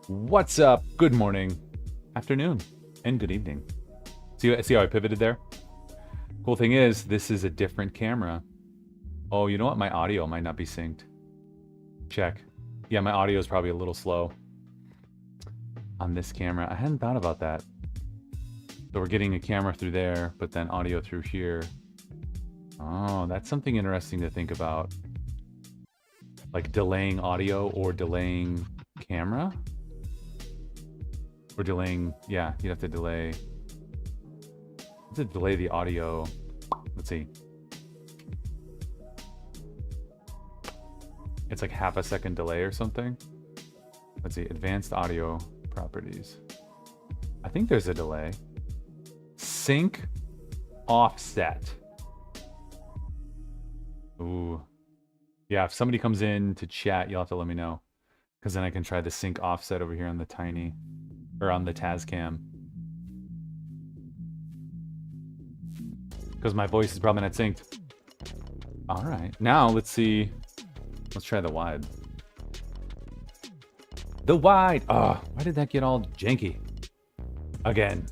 What's up? Good morning, afternoon, and good evening. See how I pivoted there? Cool thing is, this is a different camera. Oh, you know what? My audio might not be synced. Check. Yeah, my audio is probably a little slow on this camera. I hadn't thought about that. So we're getting a camera through there, but then audio through here. Oh, that's something interesting to think about. Like delaying audio or delaying camera? Or delaying, yeah, you'd have to delay. The audio. Let's see. It's like half a second delay or something. Let's see, advanced audio properties. I think there's a delay. Sync offset. Ooh. Yeah, if somebody comes in to chat, you'll have to let me know. Because then I can try the sync offset over here on the Tiny. Or on the Tascam. Because my voice is probably not synced. Alright, now let's see. Let's try the wide. The wide! Oh, why did that get all janky? Again.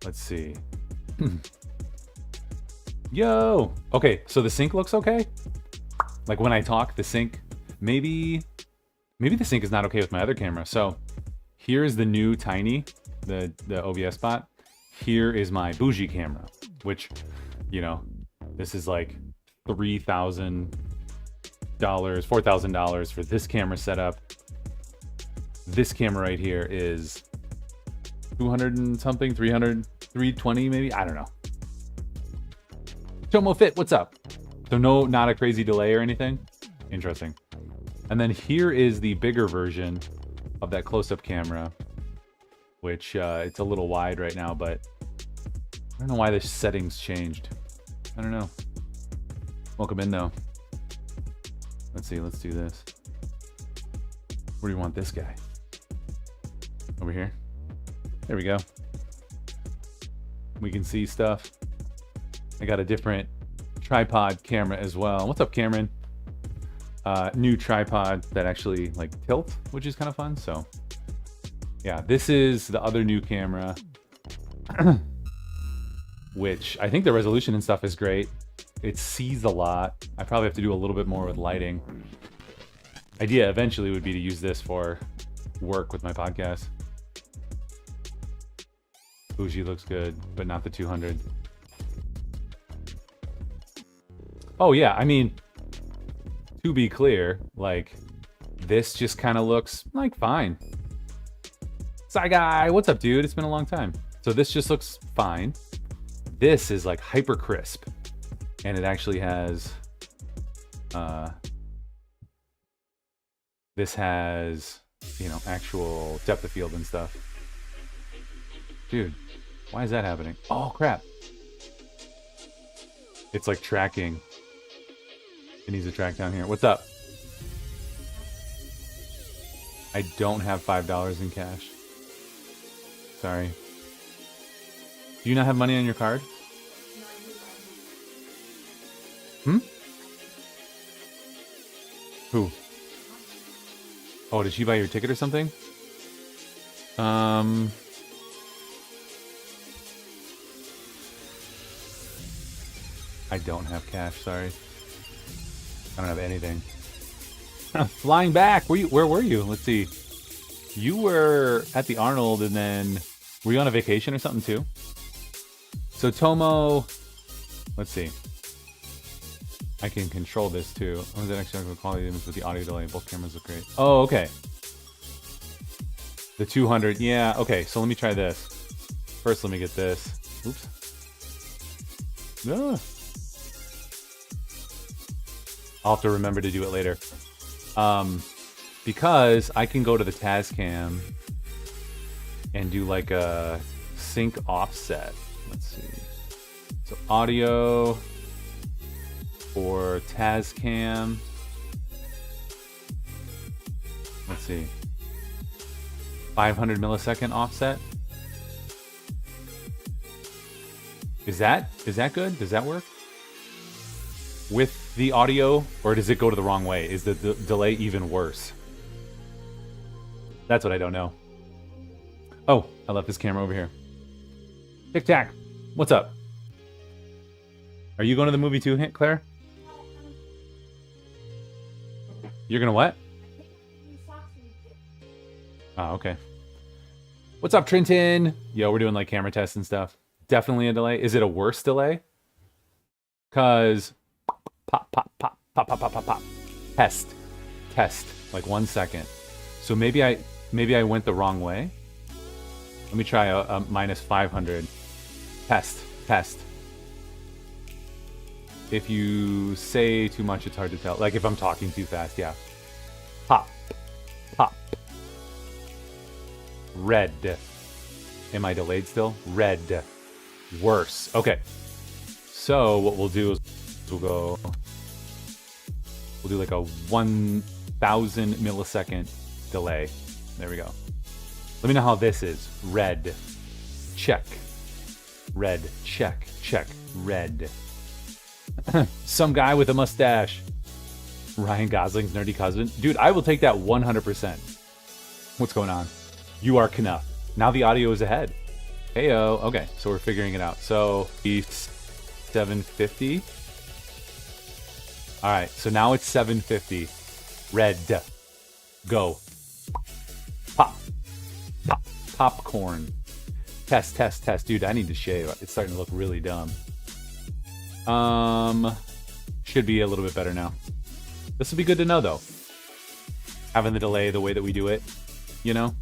Let's see. Yo! Okay, so the sync looks okay? Like when I talk, the sync... Maybe the sync is not okay with my other camera, so... Here's the new Tiny, the OBS bot. Here is my bougie camera, which, you know, this is like $3,000, $4,000 for this camera setup. This camera right here is 200 and something, 300, 320 maybe? I don't know. Tomo Fit, what's up? So not a crazy delay or anything? Interesting. And then here is the bigger version of that close-up camera, which it's a little wide right now, but I don't know why the settings changed. I don't know. Welcome in though. Let's see, let's do this. Where do you want this guy? Over here? There we go. We can see stuff. I got a different tripod camera as well. What's up, Cameron? New tripod that actually like tilt, which is kind of fun. So yeah, this is the other new camera, which I think the resolution and stuff is great. It sees a lot. I probably have to do a little bit more with lighting. Idea eventually would be to use this for work with my podcast. Bougie looks good, but not the 200. Oh yeah, I mean, to be clear, like, this just kind of looks like fine. Sci Guy, what's up, dude? It's been a long time. So this just looks fine. This is like hyper crisp, and it actually has, this has, you know, actual depth of field and stuff. Dude, why is that happening? Oh crap! It's like tracking. It needs a track down here. What's up? I don't have $5 in cash. Sorry. Do you not have money on your card? Hmm? Who? Oh, did she buy your ticket or something? I don't have cash, sorry. I don't have anything. Flying back. Where were you? Let's see. You were at the Arnold, and then were you on a vacation or something too? So Tomo, let's see. I can control this too. I was actually quality image with the audio delay. Both cameras look great. Oh, okay. The 200. Yeah. Okay. So let me try this. First, let me get this. Oops. Ah. I'll have to remember to do it later. Because I can go to the Tascam and do like a sync offset. Let's see. So audio for Tascam. Let's see. 500 millisecond offset. Is that good? Does that work? With the audio, or does it go to the wrong way? Is the delay even worse? That's what I don't know. Oh, I left this camera over here. Tic Tac, what's up? Are you going to the movie too, Claire? You're gonna what? Oh, okay. What's up, Trenton? Yo, we're doing like camera tests and stuff. Definitely a delay. Is it a worse delay? Cause pop, pop, pop, pop, pop, pop, pop, pop. Test. Like 1 second. So maybe I went the wrong way. Let me try a minus 500. Test. If you say too much, it's hard to tell. Like if I'm talking too fast, yeah. Pop. Red. Am I delayed still? Red. Worse. Okay. So what we'll do is we'll do like a 1,000 millisecond delay. There we go. Let me know how this is. Red. Check. Red. Check. Red. Some guy with a mustache. Ryan Gosling's nerdy cousin. Dude, I will take that 100%. What's going on? You are Knuff. Now the audio is ahead. Heyo. Okay, so we're figuring it out. So, 750. All right, so now it's 750. Red. Go. Pop. Popcorn. Test. Dude, I need to shave. It's starting to look really dumb. Should be a little bit better now. This will be good to know, though. Having the delay the way that we do it, you know?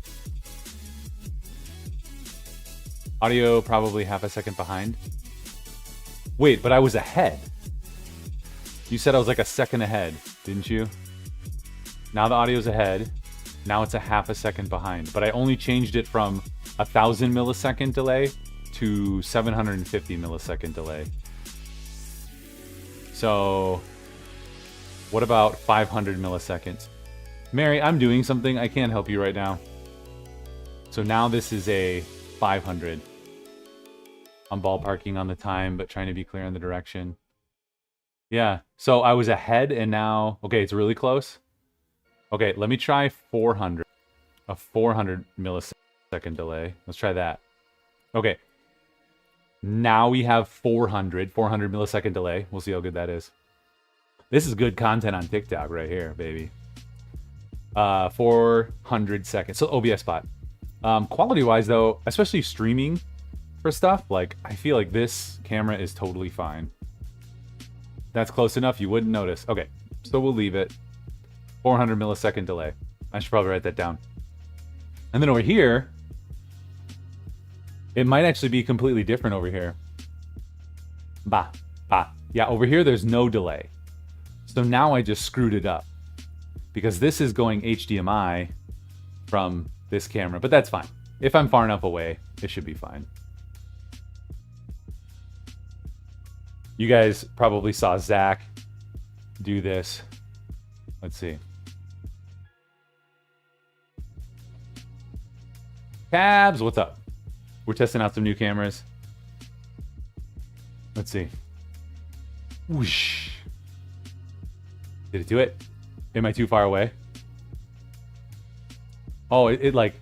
Audio probably half a second behind. Wait, but I was ahead. You said I was like a second ahead, didn't you? Now the audio's ahead. Now it's a half a second behind. But I only changed it from 1,000 millisecond delay to 750 millisecond delay. So, what about 500 milliseconds? Mary, I'm doing something. I can't help you right now. So now this is a 500. I'm ballparking on the time, but trying to be clear on the direction. Yeah, so I was ahead and now... Okay, it's really close. Okay, let me try 400. A 400 millisecond delay. Let's try that. Okay. Now we have 400 millisecond delay. We'll see how good that is. This is good content on TikTok right here, baby. 400 seconds. So OBS spot. Quality-wise, though, especially streaming for stuff, like, I feel like this camera is totally fine. That's close enough, you wouldn't notice. Okay, so we'll leave it. 400 millisecond delay. I should probably write that down. And then over here, it might actually be completely different over here. Bah. Yeah, over here, there's no delay. So now I just screwed it up. Because this is going HDMI from this camera, but that's fine. If I'm far enough away, it should be fine. You guys probably saw Zach do this. Let's see. Cabs, what's up? We're testing out some new cameras. Let's see. Whoosh. Did it do it? Am I too far away? Oh, it like...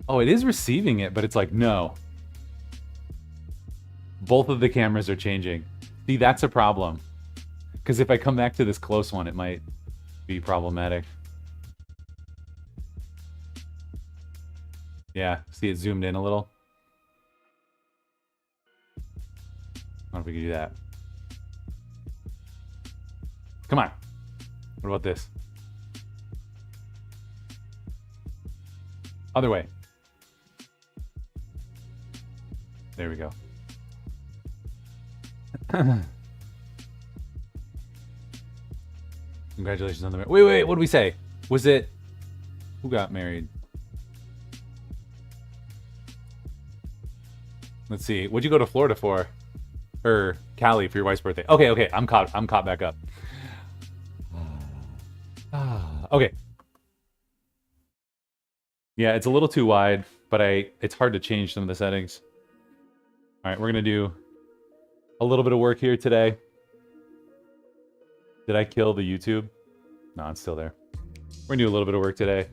Oh, it is receiving it, but it's like, no. Both of the cameras are changing. See, that's a problem. Because if I come back to this close one, it might be problematic. Yeah, see it zoomed in a little. I don't know if we can do that. Come on. What about this? Other way. There we go. Congratulations on the marriage. Wait, what did we say? Was it... Who got married? Let's see. What'd you go to Florida for? Or Cali for your wife's birthday? Okay, I'm caught back up. Okay. Yeah, it's a little too wide, but it's hard to change some of the settings. All right, we're gonna do a little bit of work here today. Did I kill the YouTube? No, it's still there. We're gonna do a little bit of work today.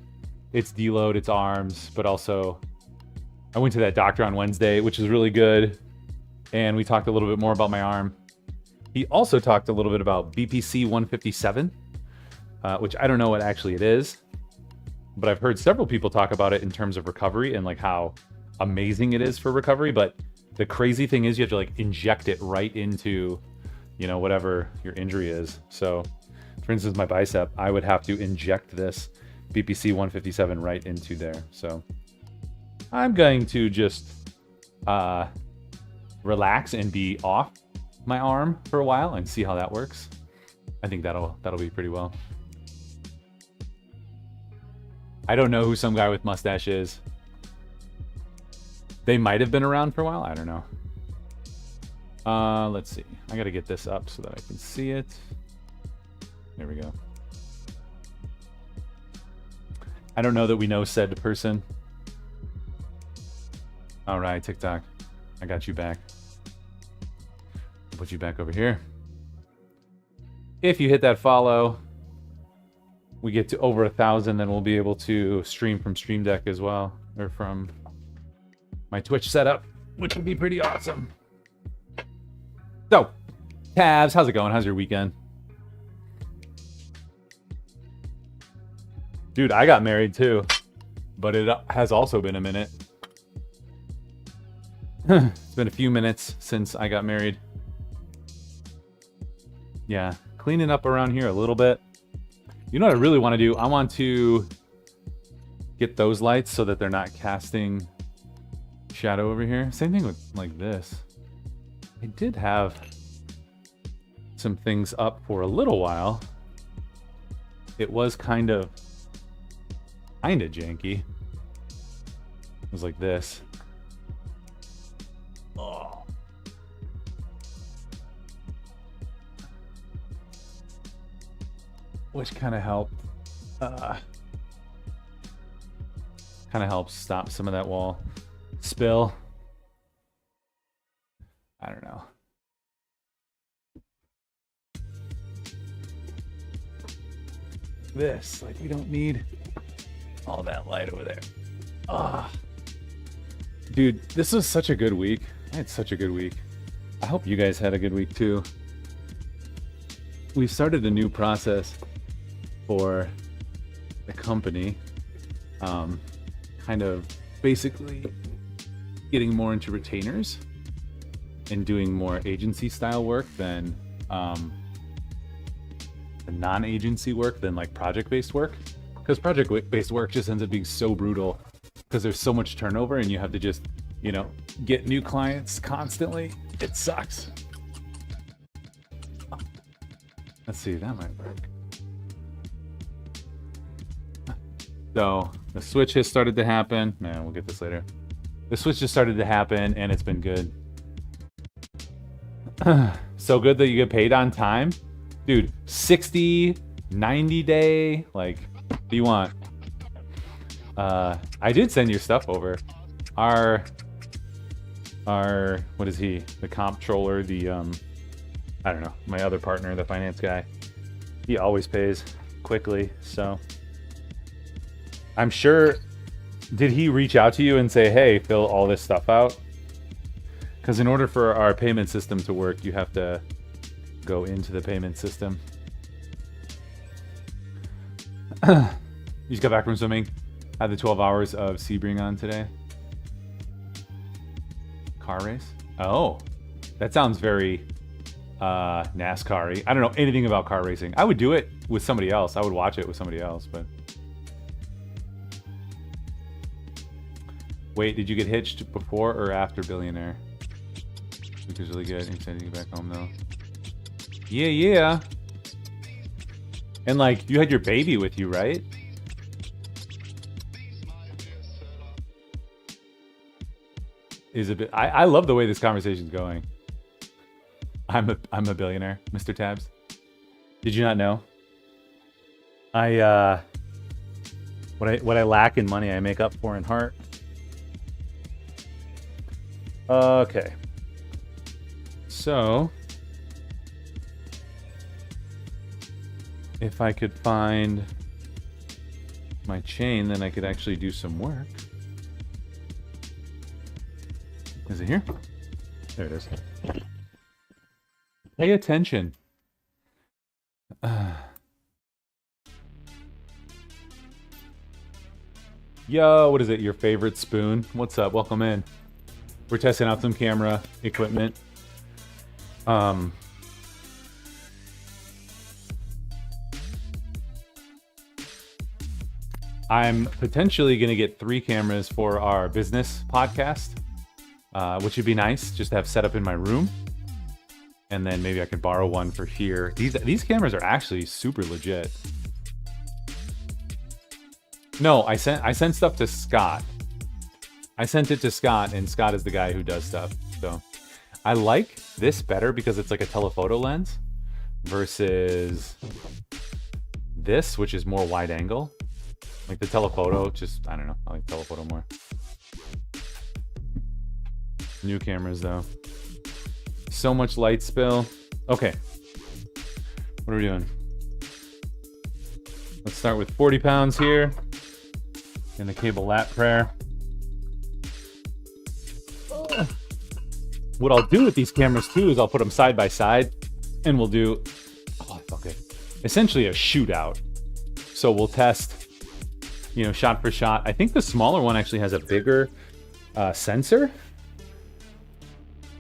It's deload, it's arms, but also I went to that doctor on Wednesday, which is really good. And we talked a little bit more about my arm. He also talked a little bit about BPC 157, which I don't know what actually it is, but I've heard several people talk about it in terms of recovery and like how amazing it is for recovery. But the crazy thing is you have to like inject it right into, you know, whatever your injury is. So for instance, my bicep, I would have to inject this BPC 157 right into there. So I'm going to just relax and be off my arm for a while and see how that works. I think that'll be pretty well. I don't know who some guy with mustache is. They might have been around for a while. I don't know. Let's see. I got to get this up so that I can see it. There we go. I don't know that we know said person. All right, TikTok. I got you back. I'll put you back over here. If you hit that follow, we get to over 1,000, then we'll be able to stream from Stream Deck as well, or from my Twitch setup, which would be pretty awesome. So, Tabs, how's it going? How's your weekend? Dude, I got married too, but it has also been a minute. It's been a few minutes since I got married. Yeah, cleaning up around here a little bit. You know what I really want to do? I want to get those lights so that they're not casting shadow over here. Same thing with like this. I did have some things up for a little while. It was kind of janky. It was like this. Oh. Which kind of helped. Kind of helps stop some of that wall spill. I don't know. This, like, you don't need all that light over there. Ah, dude, this was such a good week. I had such a good week. I hope you guys had a good week too. We started a new process for the company, kind of basically getting more into retainers and doing more agency style work than the non-agency work than like project-based work. Because project-based work just ends up being so brutal because there's so much turnover and you have to just, you know, get new clients constantly. It sucks. Let's see, that might work. So the switch has started to happen. Man, we'll get this later. The switch just started to happen and it's been good. So good that you get paid on time. Dude, 60, 90 day, like, what do you want? I did send your stuff over. Our, what is he? The comptroller, the, I don't know, my other partner, the finance guy. He always pays quickly, so. I'm sure, did he reach out to you and say, hey, fill all this stuff out? Because in order for our payment system to work, you have to go into the payment system. You just got back from swimming. Had the 12 hours of Sebring on today. Car race? Oh, that sounds very NASCAR-y. I don't know anything about car racing. I would do it with somebody else. I would watch it with somebody else, but. Wait, did you get hitched before or after Billionaire? Which is really good. I'm excited to get back home though. Yeah, yeah. And like, you had your baby with you, right? Is a bit. I love the way this conversation's going. I'm a billionaire, Mr. Tabs. Did you not know? What I lack in money, I make up for in heart. Okay. So, if I could find my chain, then I could actually do some work. Is it here? There it is. Pay attention. Yo, what is it? Your favorite spoon? What's up? Welcome in. We're testing out some camera equipment. I'm potentially going to get 3 cameras for our business podcast, which would be nice just to have set up in my room. And then maybe I could borrow one for here. These cameras are actually super legit. No, I sent stuff to Scott. I sent it to Scott, and Scott is the guy who does stuff. So I like this better because it's like a telephoto lens versus this, which is more wide angle. Like the telephoto, just, I don't know, I like telephoto more. New cameras though. So much light spill. Okay. What are we doing? Let's start with 40 pounds here. And the cable lat prayer. What I'll do with these cameras too is I'll put them side by side and we'll do, essentially a shootout. So we'll test, shot for shot. I think the smaller one actually has a bigger sensor,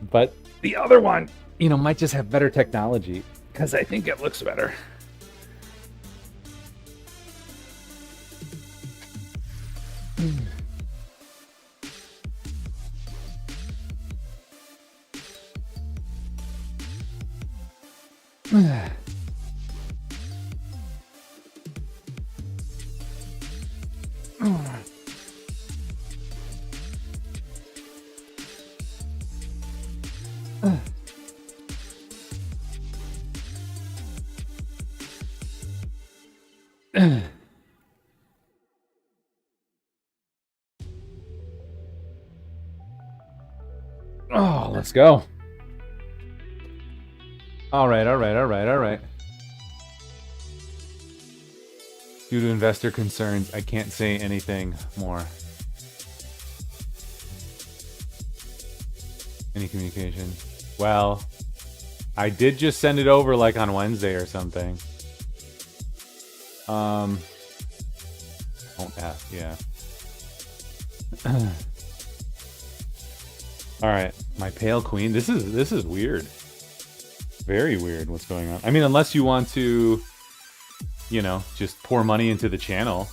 but the other one, might just have better technology because I think it looks better. Oh, let's go. All right. Due to investor concerns, I can't say anything more. Any communication? Well, I did just send it over like on Wednesday or something. Don't ask, yeah. All right, my pale queen. This is weird. Very weird what's going on. I mean, unless you want to, just pour money into the channel.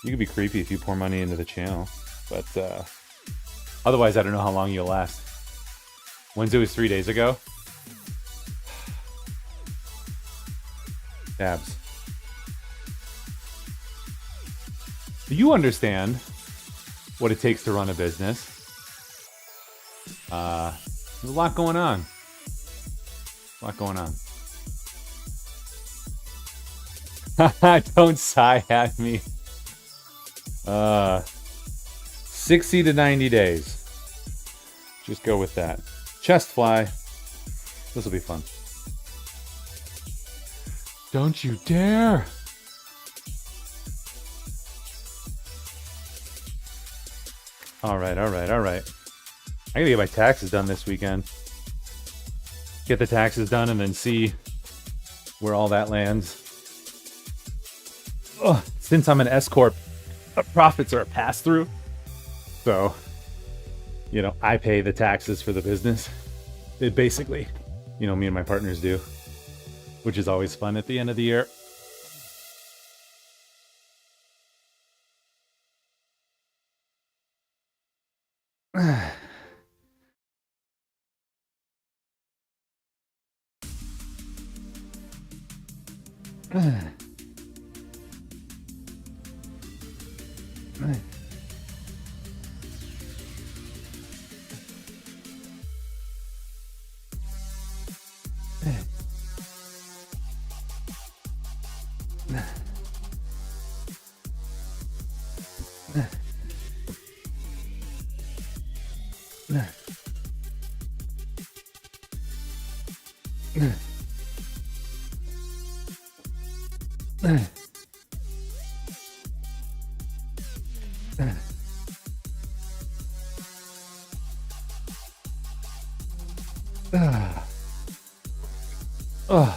You could be creepy if you pour money into the channel. But otherwise, I don't know how long you'll last. Wednesday was 3 days ago. Tabs. Do you understand what it takes to run a business? There's a lot going on. Don't sigh at me. 60 to 90 days. Just go with that. Chest fly. This will be fun. Don't you dare. All right. I gotta get my taxes done this weekend. Get the taxes done and then see where all that lands. Since I'm an S-Corp, profits are a pass-through. So, I pay the taxes for the business. It basically, me and my partners do. Which is always fun at the end of the year. Ugh. Yeah.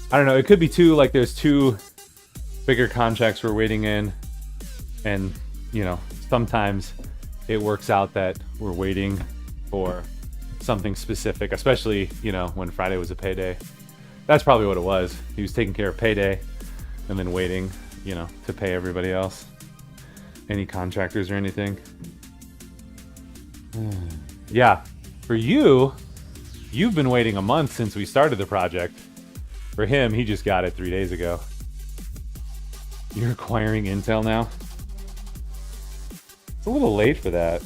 I don't know. It could be two, like there's two bigger contracts we're waiting in. And, you know, sometimes it works out that we're waiting for something specific, especially, you know, when Friday was a payday. That's probably what it was. He was taking care of payday and then waiting, you know, to pay everybody else. Any contractors or anything. Yeah, for you, you've been waiting a month since we started the project. For him, he just got it 3 days ago. You're acquiring Intel now? It's a little late for that.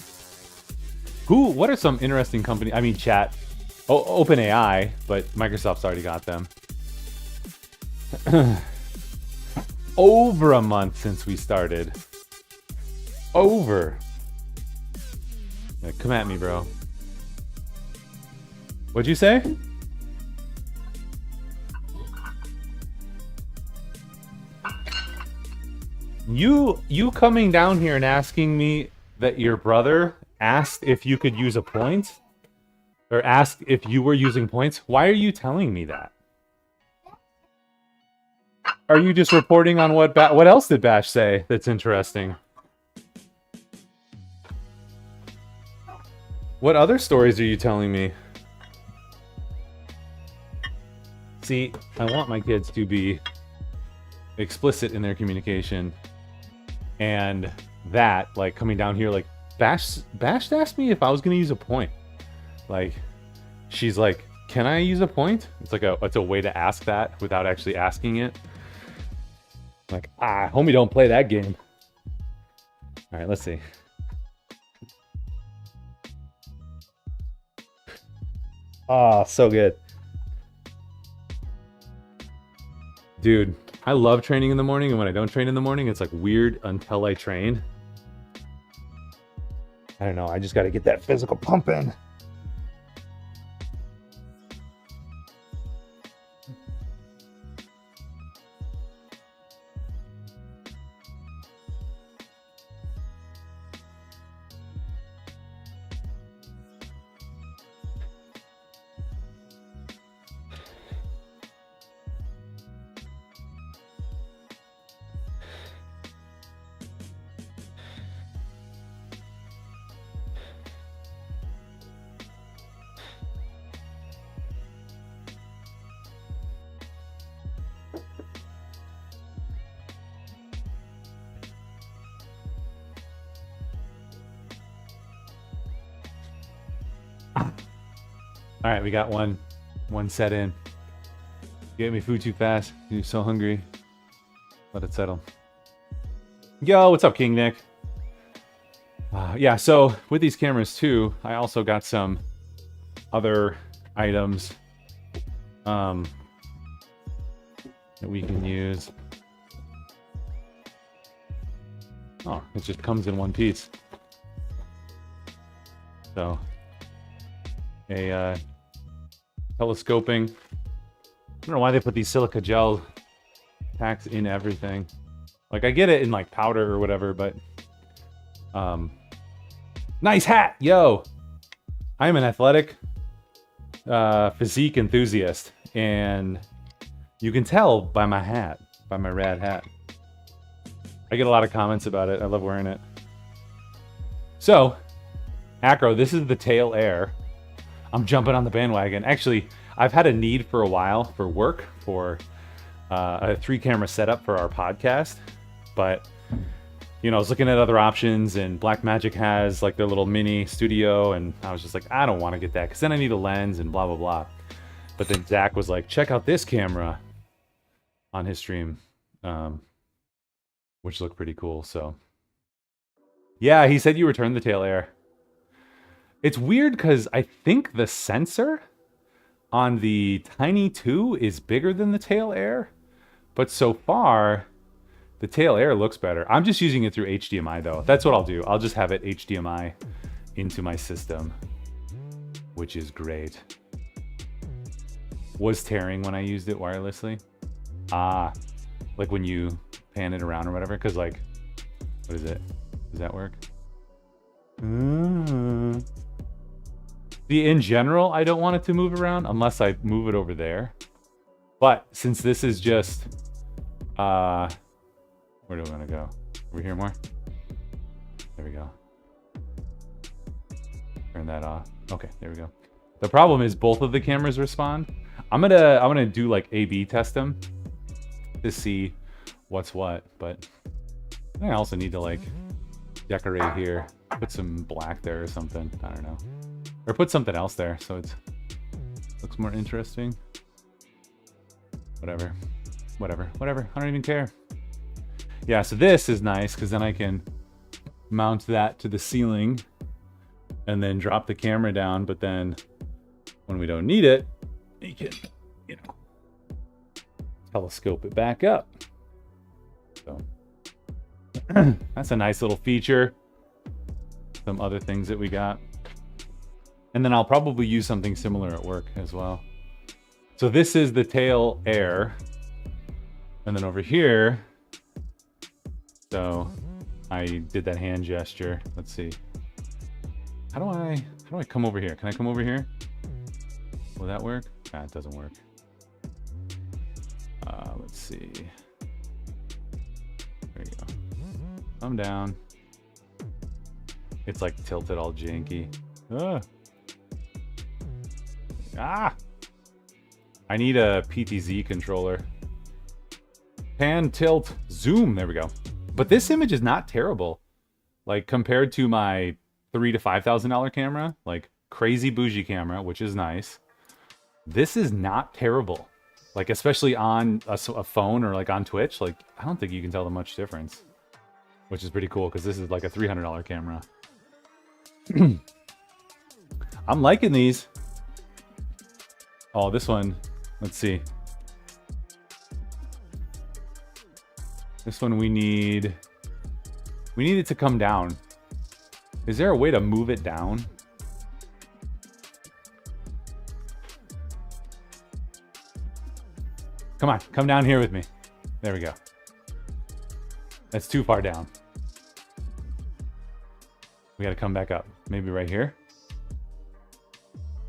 What are some interesting companies? I mean, chat. OpenAI, but Microsoft's already got them. Over a month since we started. Over. Yeah, come at me, bro. What'd you say? You coming down here and asking me that your brother asked if you could use a point? Or asked if you were using points? Why are you telling me that? Are you just reporting on what else did Bash say that's interesting? What other stories are you telling me? See, I want my kids to be explicit in their communication. And that, like, coming down here, like, Bash asked me if I was going to use a point. Like, she's like, can I use a point? It's like it's a way to ask that without actually asking it. Like, homie, don't play that game. All right, let's see. Oh, so good. Dude, I love training in the morning, and when I don't train in the morning, it's like weird until I train. I don't know, I just got to get that physical pump in. All right, we got one set in. You gave me food too fast. You're so hungry. Let it settle. Yo, what's up, King Nick? Yeah, so with these cameras too, I also got some other items that we can use. Oh, it just comes in one piece. So, a telescoping. I don't know why they put these silica gel packs in everything. Like, I get it in like powder or whatever, but nice hat, yo. I am an athletic physique enthusiast, and you can tell by my hat, by my rad hat. I get a lot of comments about it. I love wearing it. So, Acro, this is the Tail Air. I'm jumping on the bandwagon. Actually, I've had a need for a while for work for a 3-camera setup for our podcast, but you know, I was looking at other options, and Blackmagic has like their little mini studio, and I was just like, I don't want to get that because then I need a lens and blah blah blah. But then Zach was like, check out this camera on his stream, which looked pretty cool. So yeah, he said you returned the Tail Air. It's weird because I think the sensor on the Tiny 2 is bigger than the Tail Air, but so far the Tail Air looks better. I'm just using it through HDMI though. That's what I'll do. I'll just have it HDMI into my system, which is great. Was tearing when I used it wirelessly. like when you pan it around or whatever, because like, what is it? Does that work? See, in general, I don't want it to move around unless I move it over there. But since this is just, where do I want to go? Over here more? There we go. Turn that off. Okay, there we go. The problem is both of the cameras respond. I'm gonna do like A/B test them to see what's what, but I also need to like decorate here, put some black there or something. I don't know, or put something else there so it looks more interesting. Whatever. I don't even care. Yeah, so this is nice because then I can mount that to the ceiling and then drop the camera down, but then when we don't need it, you can, you know, telescope it back up. So that's a nice little feature. Some other things that we got. And then I'll probably use something similar at work as well. So this is the tail air. And then over here, so I did that hand gesture. Let's see. How do I come over here? Can I come over here? Will that work? Ah, it doesn't work. Let's see. There you go. Come down. It's like tilted all janky. Ah! I need a PTZ controller. Pan, tilt, zoom. There we go. But this image is not terrible. Like compared to my $3,000 to $5,000 camera, like crazy bougie camera, which is nice. This is not terrible. Like especially on a phone or like on Twitch, like I don't think you can tell much difference, which is pretty cool because this is like a $300 camera. I'm liking these. Oh, this one. Let's see. This one we need it to come down. Is there a way to move it down? Come on, come down here with me. There we go. That's too far down. We gotta come back up. Maybe right here?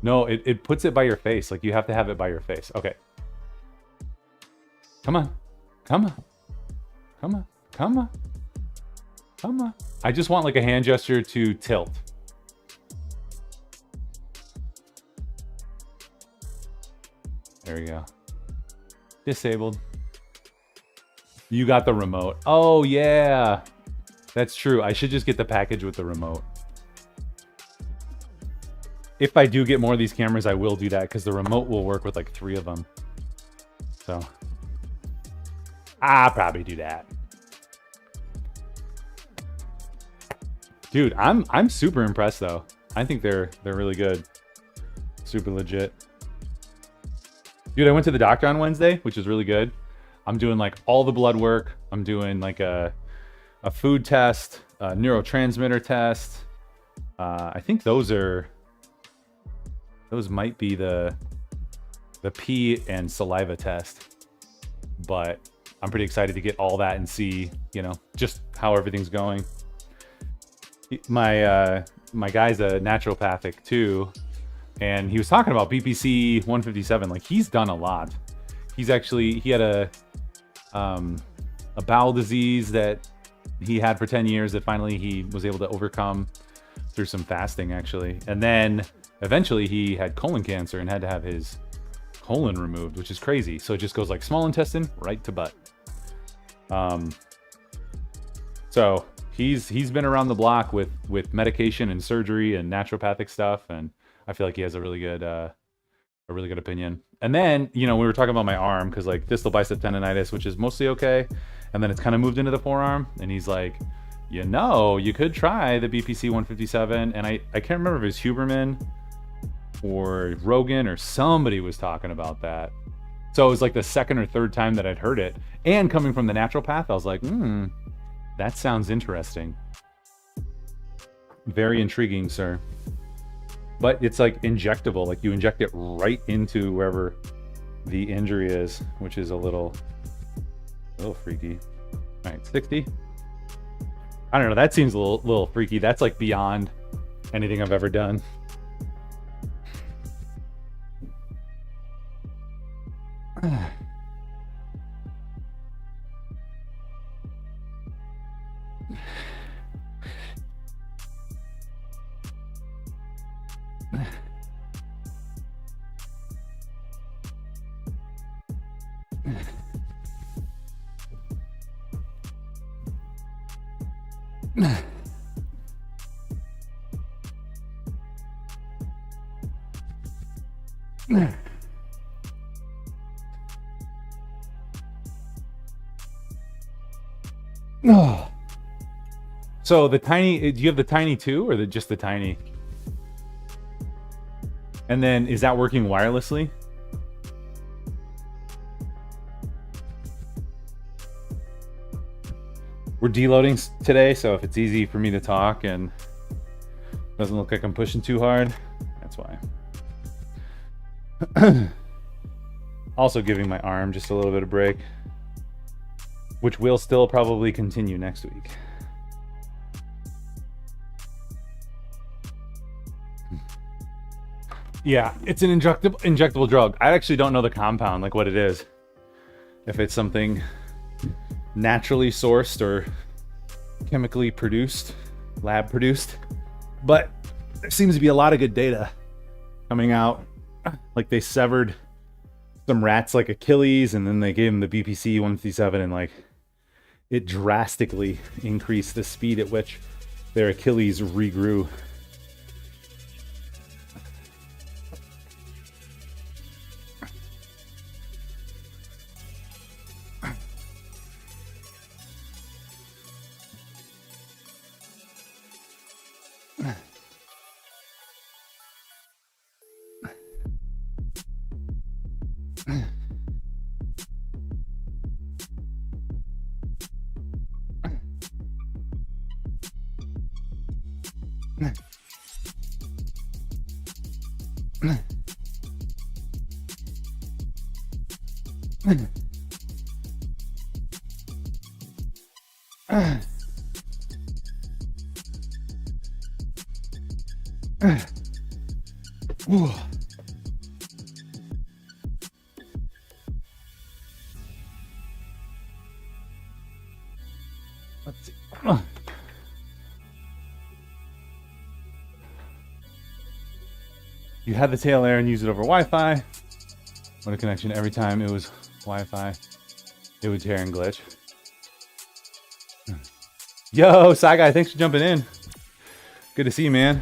No, it puts it by your face. Like you have to have it by your face. Okay. Come on. Come on. Come on. Come on. Come on. I just want like a hand gesture to tilt. There we go. Disabled. You got the remote. Oh, yeah. That's true. I should just get the package with the remote. If I do get more of these cameras, I will do that because the remote will work with like 3 of them. So I'll probably do that. Dude, I'm super impressed though. I think they're really good. Super legit. Dude, I went to the doctor on Wednesday, which is really good. I'm doing like all the blood work. I'm doing like a food test, a neurotransmitter test. I think those might be the pee and saliva test. But I'm pretty excited to get all that and see, you know, just how everything's going. My guy's a naturopathic too, and he was talking about BPC 157. Like he's done a lot. He had a bowel disease that he had for 10 years that finally he was able to overcome through some fasting actually. And then eventually he had colon cancer and had to have his colon removed, which is crazy. So it just goes like small intestine right to butt. So he's been around the block with medication and surgery and naturopathic stuff, and I feel like he has a really good opinion. And then, you know, we were talking about my arm because like distal bicep tendonitis, which is mostly okay, and then it's kind of moved into the forearm, and he's like, you know, you could try the BPC 157, and I can't remember if it was Huberman or Rogan or somebody was talking about that. So it was like the second or third time that I'd heard it, and coming from the naturopath, I was like, that sounds interesting. Very intriguing, sir. But it's like injectable, like you inject it right into wherever the injury is, which is a little little freaky. All right, 60. I don't know. That seems a little freaky. That's like beyond anything I've ever done. Oh. So the tiny, do you have the tiny 2 or just the tiny? And then is that working wirelessly? We're deloading today, so if it's easy for me to talk and doesn't look like I'm pushing too hard, that's why. Also giving my arm just a little bit of break, which will still probably continue next week. Yeah, it's an injectable drug. I actually don't know the compound, like what it is. If it's something naturally sourced or chemically produced, lab produced. But there seems to be a lot of good data coming out. Like they severed some rats like Achilles, and then they gave them the BPC 157, and like it drastically increased the speed at which their Achilles regrew. Let's see. You had the tail air and use it over Wi-Fi. What a connection. Every time it was Wi-Fi, it would tear and glitch. Yo, Sci Guy, thanks for jumping in. Good to see you, man.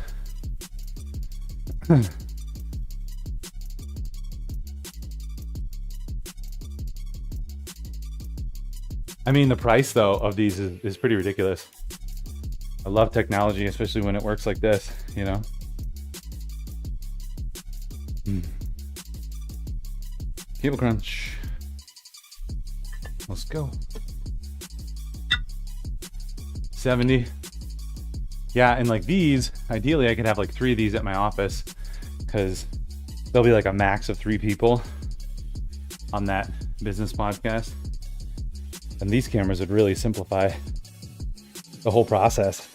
I mean, the price, though, of these is pretty ridiculous. I love technology, especially when it works like this, you know? Cable crunch. Let's go. 70. Yeah, and like these, ideally I could have like 3 of these at my office, because there'll be like a max of 3 people on that business podcast. And these cameras would really simplify the whole process.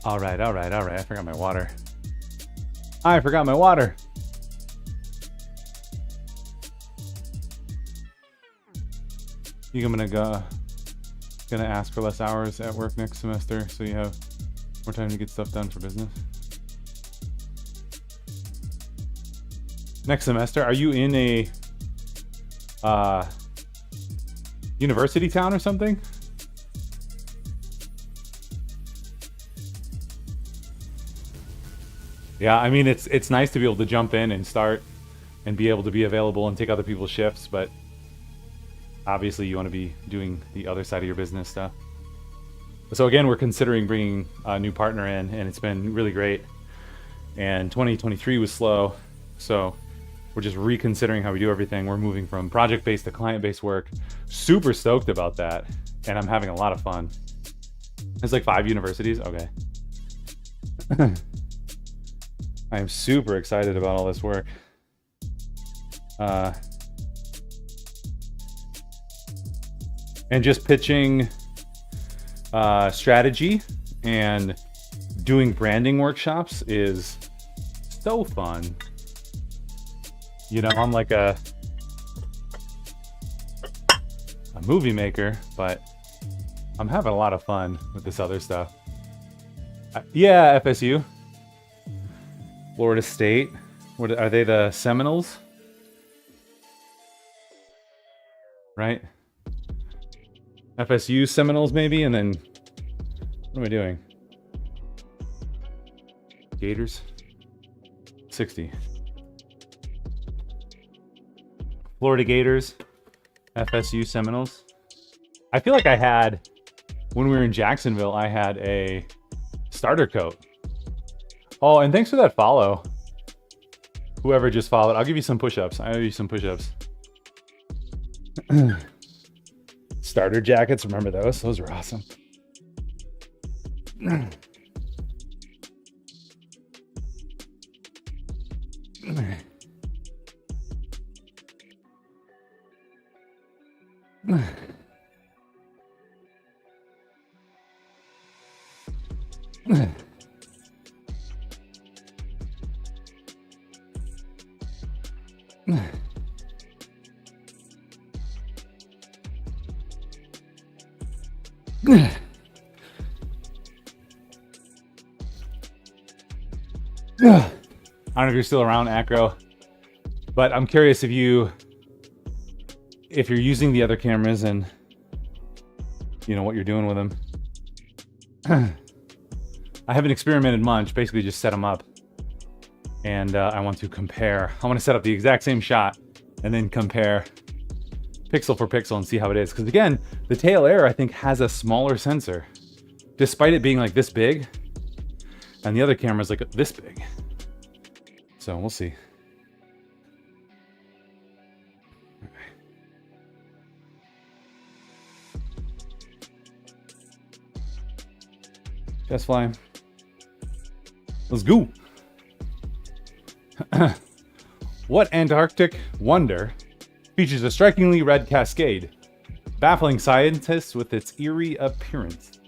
All right. I forgot my water. You gonna ask for less hours at work next semester so you have more time to get stuff done for business? Next semester, are you in a university town or something? Yeah, I mean, it's nice to be able to jump in and start and be able to be available and take other people's shifts, but obviously you want to be doing the other side of your business stuff. So again, we're considering bringing a new partner in, and it's been really great. And 2023 was slow, so we're just reconsidering how we do everything. We're moving from project-based to client-based work. Super stoked about that, and I'm having a lot of fun. It's like 5 universities. Okay. I am super excited about all this work. And just pitching strategy and doing branding workshops is so fun. You know, I'm like a movie maker, but I'm having a lot of fun with this other stuff. Yeah, FSU. Florida State. What are they, the Seminoles? Right? FSU Seminoles maybe, and then what am I doing? Gators? 60. Florida Gators, FSU Seminoles. I feel like I had, when we were in Jacksonville, I had a starter coat. Oh, and thanks for that follow. Whoever just followed, I'll give you some push-ups. I'll give you some push-ups. Starter jackets, remember those? Those were awesome. I don't know if you're still around, Acro, but I'm curious if you're using the other cameras and you know what you're doing with them. I haven't experimented much, basically just set them up, and I want to compare. I want to set up the exact same shot and then compare pixel for pixel and see how it is. Because again, the Tail Air I think has a smaller sensor, despite it being like this big, and the other camera's like this big. So we'll see. Just flying. Let's go. What Antarctic wonder features a strikingly red cascade, baffling scientists with its eerie appearance?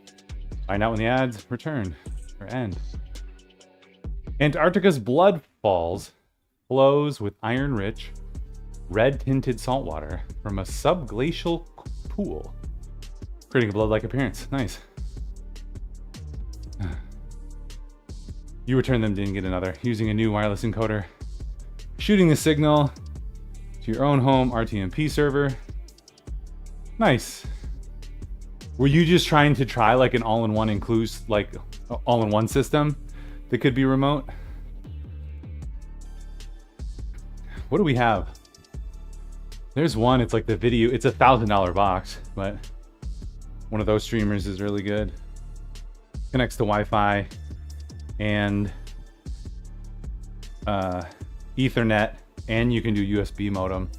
Find out when the ads return or end. Antarctica's blood falls flows with iron-rich, red-tinted saltwater from a subglacial pool, creating a blood-like appearance. Nice. You return them, didn't get another. Using a new wireless encoder. Shooting the signal to your own home RTMP server. Nice. Were you just trying to try like an all-in-one like all-in-one system that could be remote? What do we have? There's one, it's like the video, it's $1,000 box, but one of those streamers is really good. Connects to Wi-Fi and Ethernet, and you can do USB modem.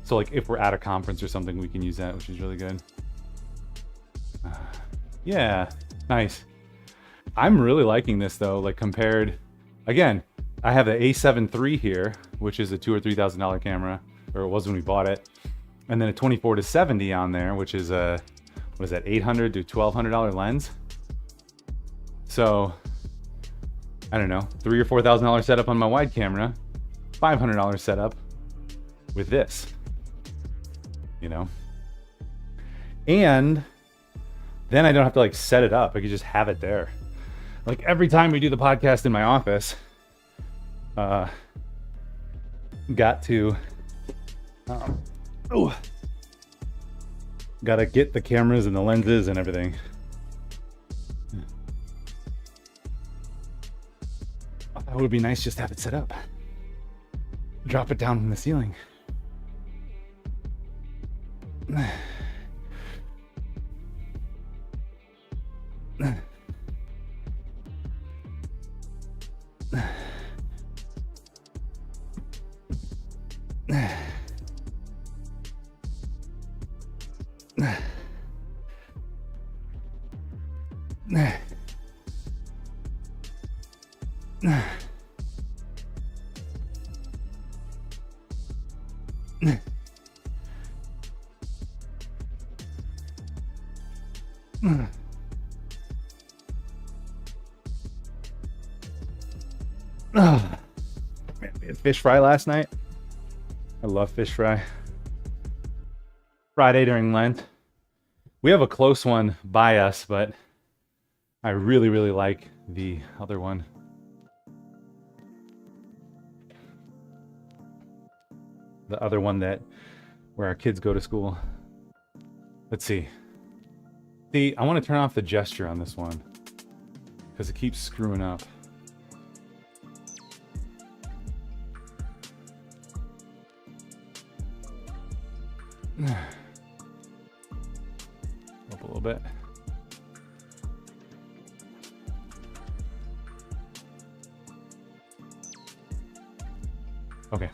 So like if we're at a conference or something, we can use that, which is really good. Yeah, nice. I'm really liking this though, like compared, again, I have the A7 III here, which is a $2,000 or $3,000 camera, or it was when we bought it. And then a 24-70 on there, which is a, what is that, $800 to $1,200 lens. So, I don't know, $3,000 or $4,000 setup on my wide camera, $500 setup with this, you know? And then I don't have to like set it up. I can just have it there. Like every time we do the podcast in my office, gotta get the cameras and the lenses and everything. That would be nice just to have it set up. Drop it down from the ceiling. Oh, man, we had fish fry last night. I love fish fry. Friday during Lent. We have a close one by us, but I really, really like the other one. The other one where our kids go to school. Let's see. See, I want to turn off the gesture on this one because it keeps screwing up. Up a little bit. Okay.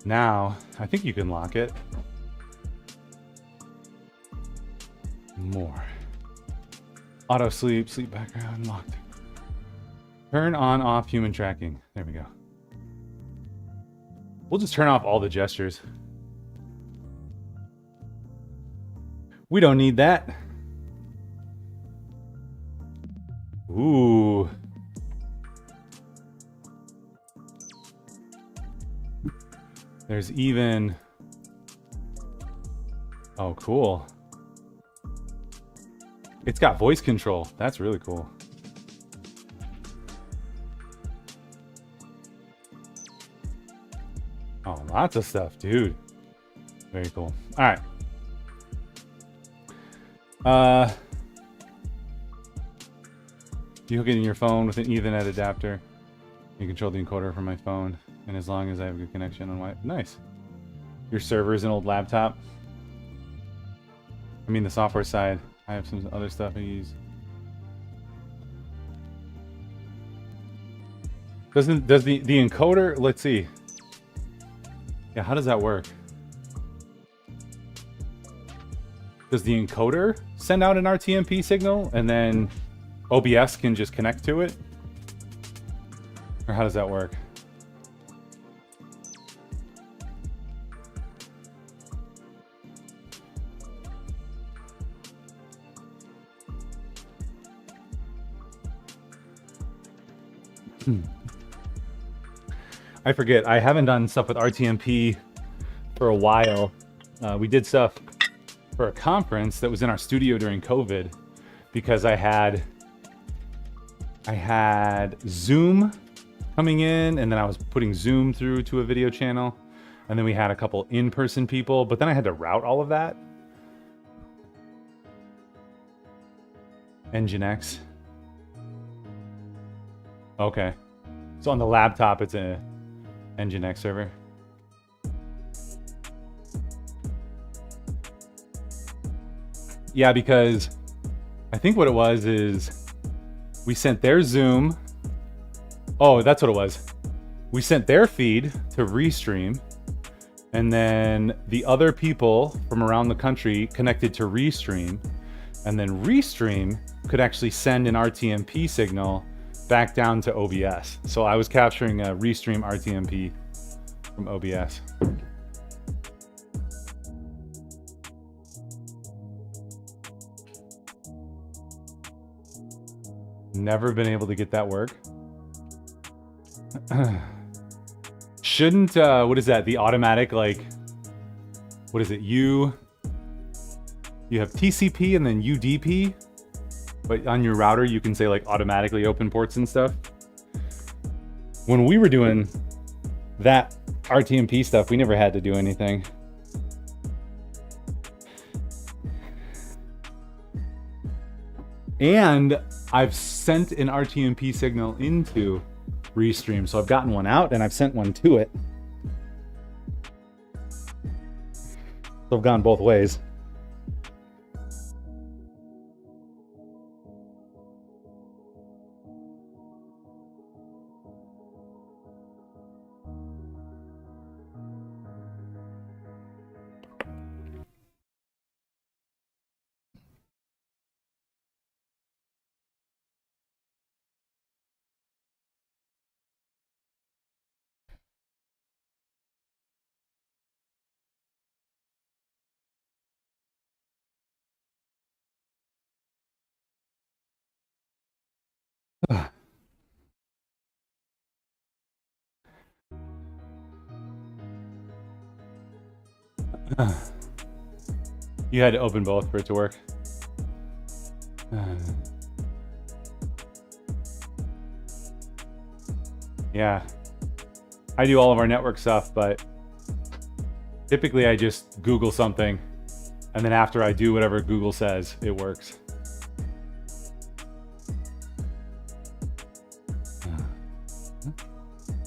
Now, I think you can lock it. More. Auto sleep, sleep background, locked. Turn on off human tracking. There we go. We'll just turn off all the gestures. We don't need that. Ooh. There's even... Oh, cool. It's got voice control. That's really cool. Oh, lots of stuff, dude. Very cool. All right. You hook it in your phone with an Ethernet adapter. You control the encoder from my phone, and as long as I have a good connection on Wi-Fi. Nice. Your server is an old laptop. I mean the software side. I have some other stuff I use. Does the encoder? Let's see. Yeah, how does that work? Does the encoder send out an RTMP signal and then OBS can just connect to it? Or how does that work? I forget. I haven't done stuff with RTMP for a while. We did stuff for a conference that was in our studio during COVID because I had Zoom coming in, and then I was putting Zoom through to a video channel, and then we had a couple in-person people, but then I had to route all of that. Nginx. Okay. So on the laptop, it's a Nginx server. Yeah, because I think what it was is we sent their Zoom. Oh, that's what it was. We sent their feed to Restream, and then the other people from around the country connected to Restream, and then Restream could actually send an RTMP signal back down to OBS. So I was capturing a Restream RTMP from OBS. Never been able to get that work. Shouldn't, what is that? The automatic, like, what is it? You have TCP and then UDP, but on your router, you can say like automatically open ports and stuff. When we were doing that RTMP stuff, we never had to do anything. And I've sent an RTMP signal into restream. So I've gotten one out and I've sent one to it. So I've gone both ways. You had to open both for it to work. Yeah. I do all of our network stuff, but typically I just Google something, and then after I do whatever Google says, it works.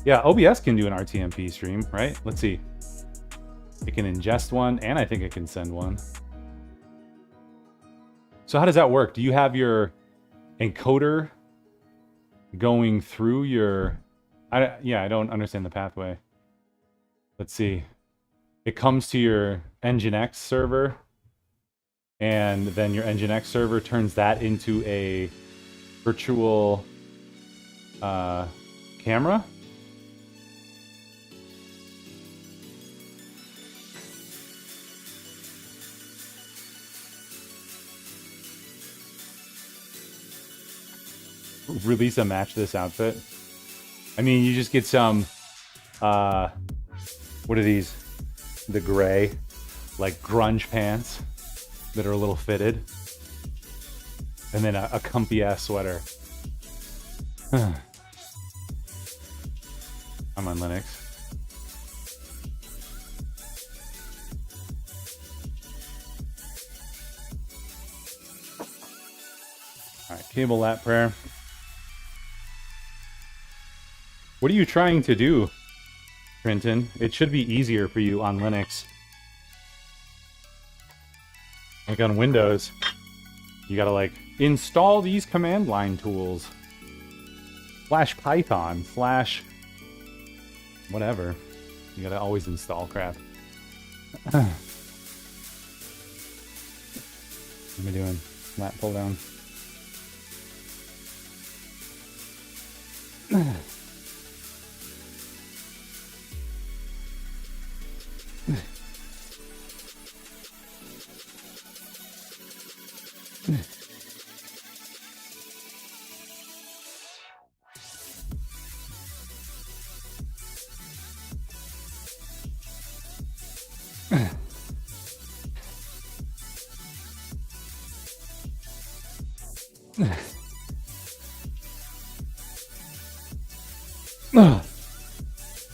Yeah, OBS can do an RTMP stream, right? Let's see. It can ingest one, and I think it can send one. So how does that work? Do you have your encoder going through your... I don't understand the pathway. Let's see. It comes to your Nginx server, and then your Nginx server turns that into a virtual camera? Release a match this outfit. I mean, you just get some, what are these? The gray, like grunge pants that are a little fitted. And then a comfy ass sweater. I'm on Linux. All right, cable lat prayer. What are you trying to do, Trenton? It should be easier for you on Linux. Like on Windows, you gotta like install these command line tools. Slash Python, slash whatever. You gotta always install crap. What am I doing? Lat pull down.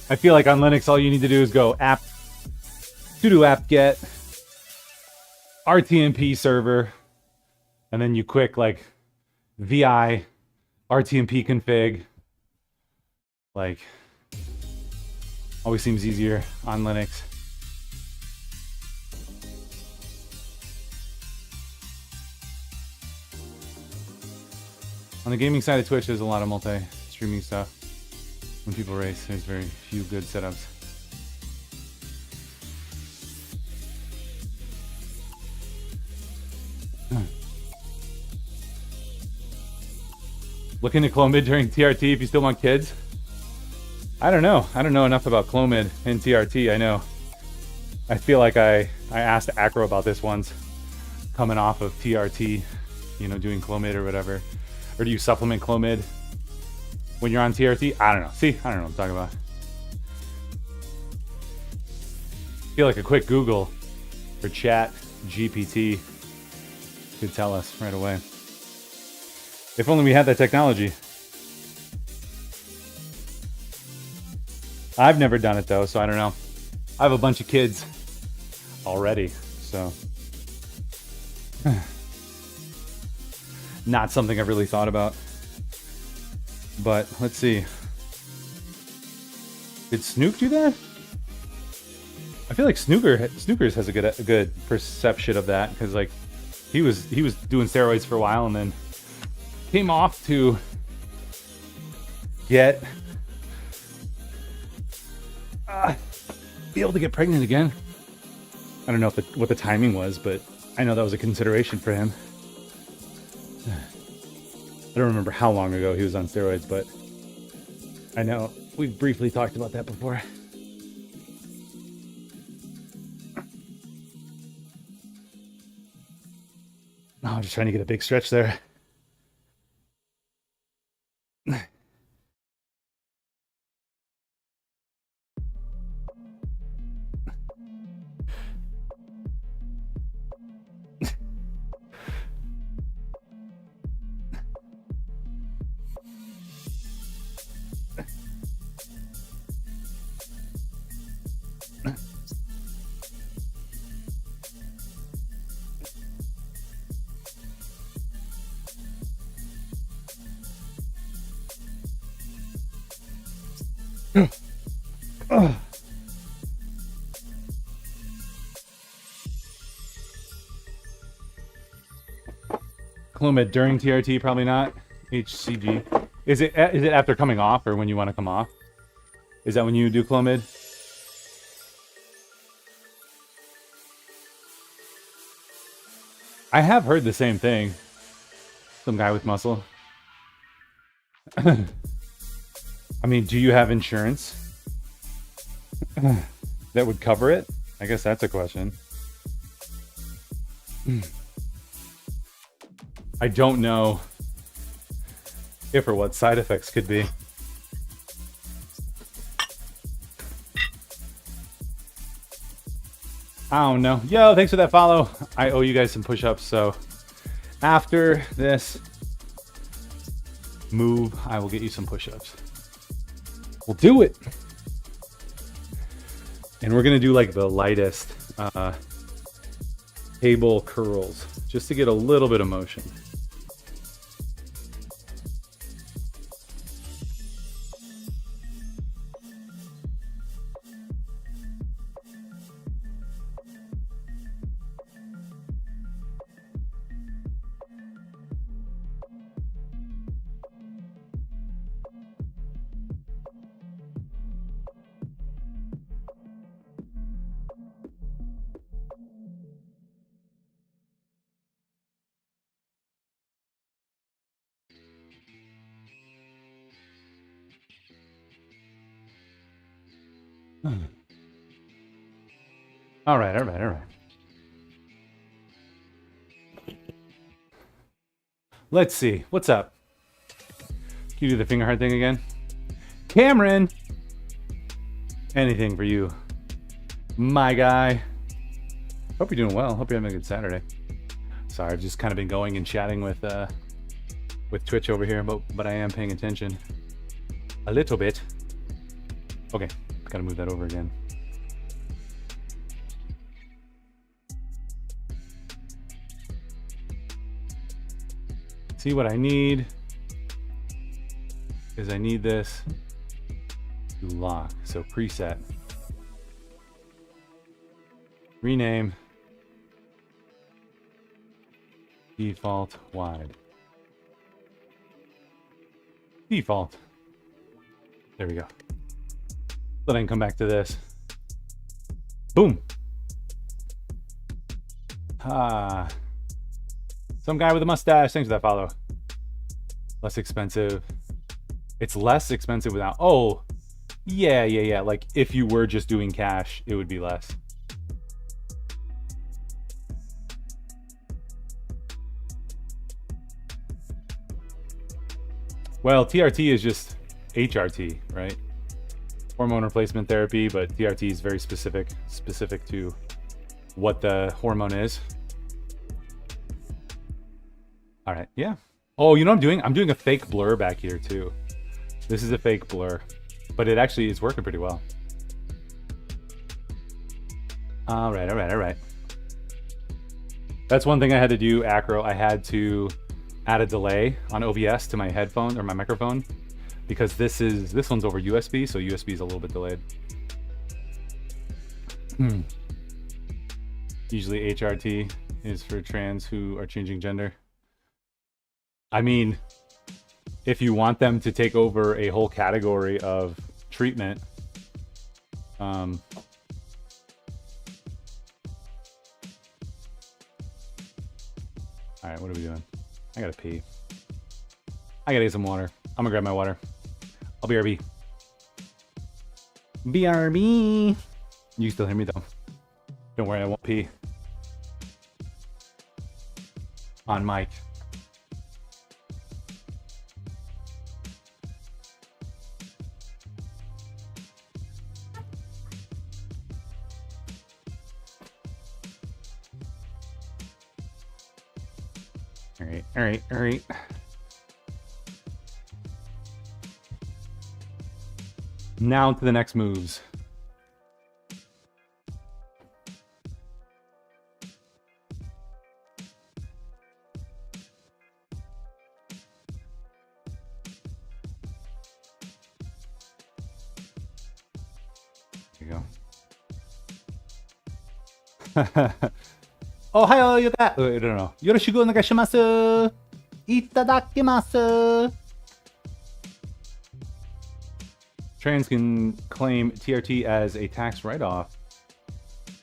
I feel like on Linux all you need to do is go app sudo apt-get RTMP server, and then you quick like vi RTMP config. Like, always seems easier on Linux. On the gaming side of Twitch, there's a lot of multi-streaming stuff. When people race, there's very few good setups. Look into Clomid during TRT if you still want kids. I don't know. I don't know enough about Clomid in TRT. I know. I feel like I asked Acro about this once, coming off of TRT, you know, doing Clomid or whatever. Or do you supplement Clomid when you're on TRT? I don't know. See, I don't know what I'm talking about. I feel like a quick Google or chat GPT could tell us right away. If only we had that technology. I've never done it though, so I don't know. I have a bunch of kids already, so not something I've really thought about. But let's see. Did Snook do that? I feel like Snookers has a good perception of that, because like he was doing steroids for a while and then came off to get be able to get pregnant again. I don't know what the timing was, but I know that was a consideration for him. I don't remember how long ago he was on steroids, but I know we've briefly talked about that before. Oh, I'm just trying to get a big stretch there. Clomid during TRT, probably not. HCG. Is it after coming off or when you want to come off? Is that when you do Clomid? I have heard the same thing. Some guy with muscle. I mean, do you have insurance that would cover it? I guess that's a question. I don't know if or what side effects could be. I don't know. Yo, thanks for that follow. I owe you guys some push-ups, so after this move, I will get you some push-ups. We'll do it. And we're gonna do like the lightest table curls, just to get a little bit of motion. All right. Let's see. What's up? Can you do the finger heart thing again? Cameron! Anything for you, my guy. Hope you're doing well. Hope you're having a good Saturday. Sorry, I've just kind of been going and chatting with Twitch over here, but I am paying attention a little bit. Okay, gotta move that over again. See, what I need is I need this to lock. So preset, rename, default wide, default. There we go. Then I can come back to this. Boom. Some guy with a mustache. Thanks for that follow. Less expensive. It's less expensive without. Oh, yeah. Like if you were just doing cash, it would be less. Well, TRT is just HRT, right? Hormone replacement therapy, but TRT is very specific to what the hormone is. All right, yeah. Oh, you know what I'm doing? I'm doing a fake blur back here too. This is a fake blur, but it actually is working pretty well. All right. That's one thing I had to do, Acro. I had to add a delay on OBS to my headphone or my microphone because this one's over USB, so USB is a little bit delayed. Usually HRT is for trans who are changing gender. I mean, if you want them to take over a whole category of treatment, all right, what are we doing? I gotta pee. I gotta get some water. I'm gonna grab my water. I'll BRB. BRB. You can still hear me though. Don't worry, I won't pee. On mic. All right. Now to the next moves. There you go. Ohayo, yoda. I don't know. Yoroshiku onegaishimasu. Itadakimasu. Trans can claim TRT as a tax write-off.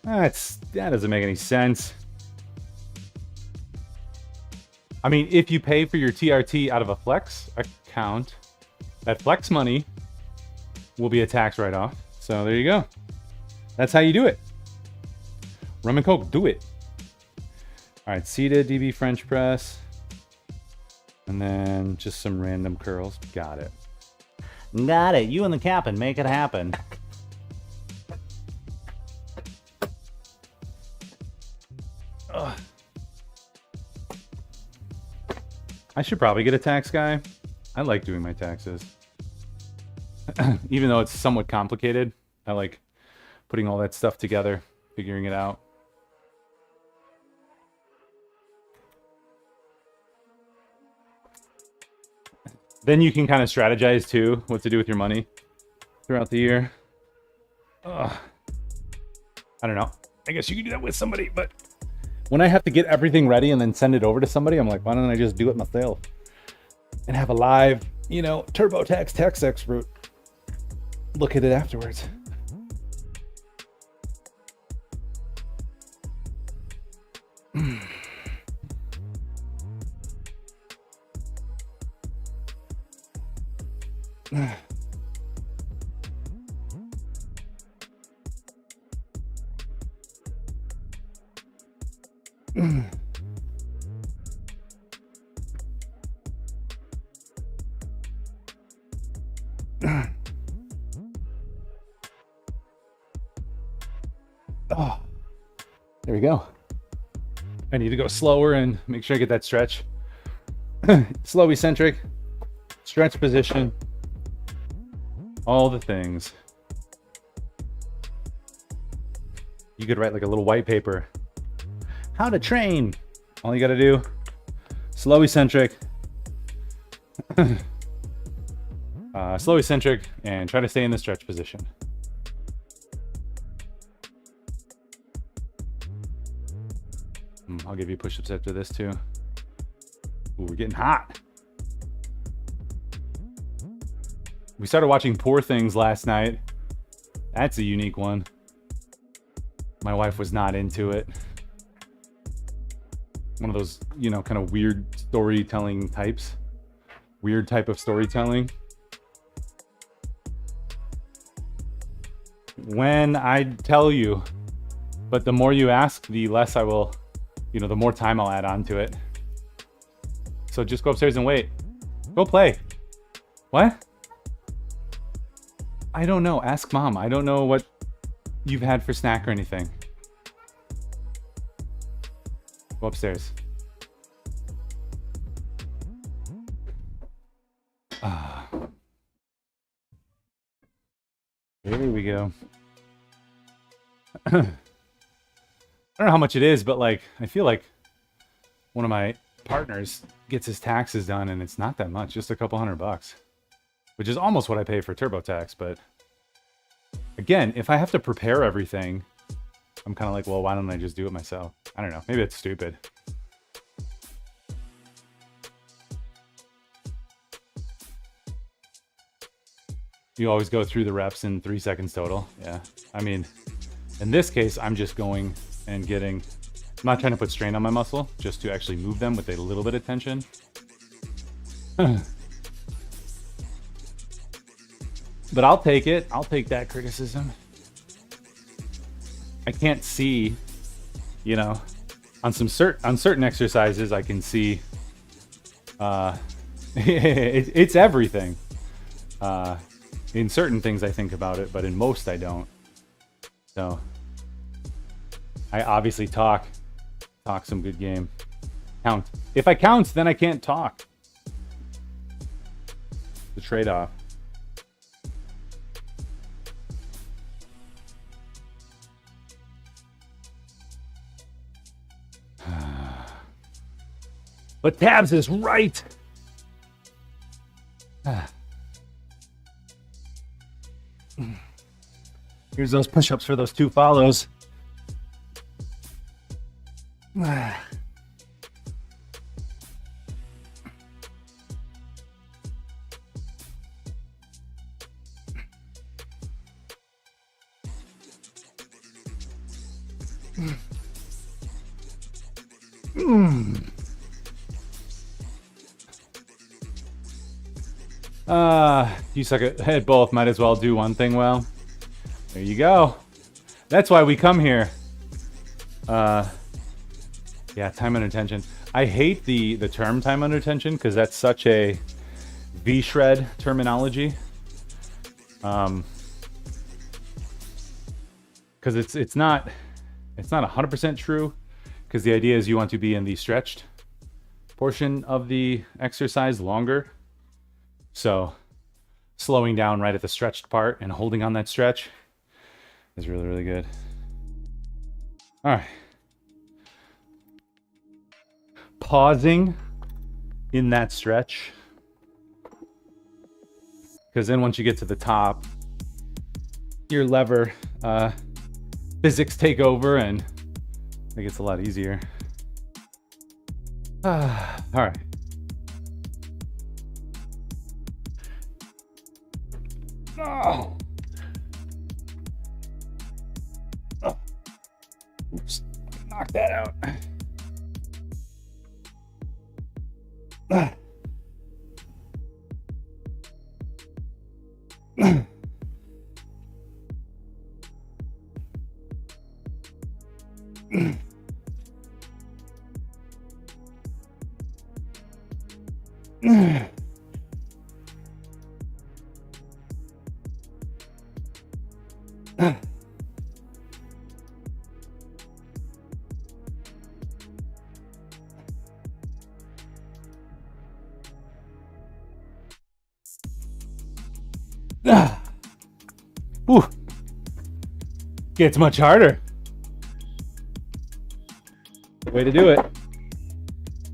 That doesn't make any sense. I mean, if you pay for your TRT out of a Flex account, that Flex money will be a tax write-off. So there you go. That's how you do it. Rum and Coke, do it. All right, seated DB French press. And then just some random curls. Got it. Got it. You and the captain, make it happen. Ugh. I should probably get a tax guy. I like doing my taxes. Even though it's somewhat complicated, I like putting all that stuff together, figuring it out. Then you can kind of strategize too, what to do with your money throughout the year. Ugh. I don't know. I guess you can do that with somebody, but when I have to get everything ready and then send it over to somebody, I'm like, why don't I just do it myself? And have a live, TurboTax tax expert look at it afterwards. Oh, there we go. I need to go slower and make sure I get that stretch. Slow eccentric, stretch position, all the things. You could write like a little white paper. How to train. All you got to do, slow eccentric, slow eccentric, and try to stay in the stretch position. I'll give you push-ups after this too. Ooh, we're getting hot. We started watching Poor Things last night. That's a unique one. My wife was not into it. One of those, kind of weird storytelling types. Weird type of storytelling. When I tell you, but the more you ask, the less I will, the more time I'll add on to it. So just go upstairs and wait. Go play. What? I don't know. Ask mom. I don't know what you've had for snack or anything. Go upstairs. Here we go. I don't know how much it is, but I feel like one of my partners gets his taxes done and it's not that much, just a couple $100. which is almost what I pay for TurboTax. But again, if I have to prepare everything, I'm kind of like, well, why don't I just do it myself? I don't know. Maybe it's stupid. You always go through the reps in 3 seconds total. Yeah. I mean, in this case, I'm just going and getting... I'm not trying to put strain on my muscle, just to actually move them with a little bit of tension. But I'll take it. I'll take that criticism. I can't see, you know, on certain exercises, I can see it's everything. In certain things I think about it, but in most I don't. So I obviously talk some good game. Count. If I count, then I can't talk. The trade-off. But Tabs is right. Here's those push-ups for those 2 follows. You suck at both. Might as well do one thing well. There you go. That's why we come here. Yeah, time under tension. I hate the term time under tension because that's such a V-shred terminology. Because it's not 100% true. Because the idea is you want to be in the stretched portion of the exercise longer. So slowing down right at the stretched part and holding on that stretch is really, really good. All right. Pausing in that stretch. Because then once you get to the top, your lever physics take over and it gets a lot easier. All right. Oh. Oh. Oops. Knock that out. Whew. Gets much harder. The way to do it.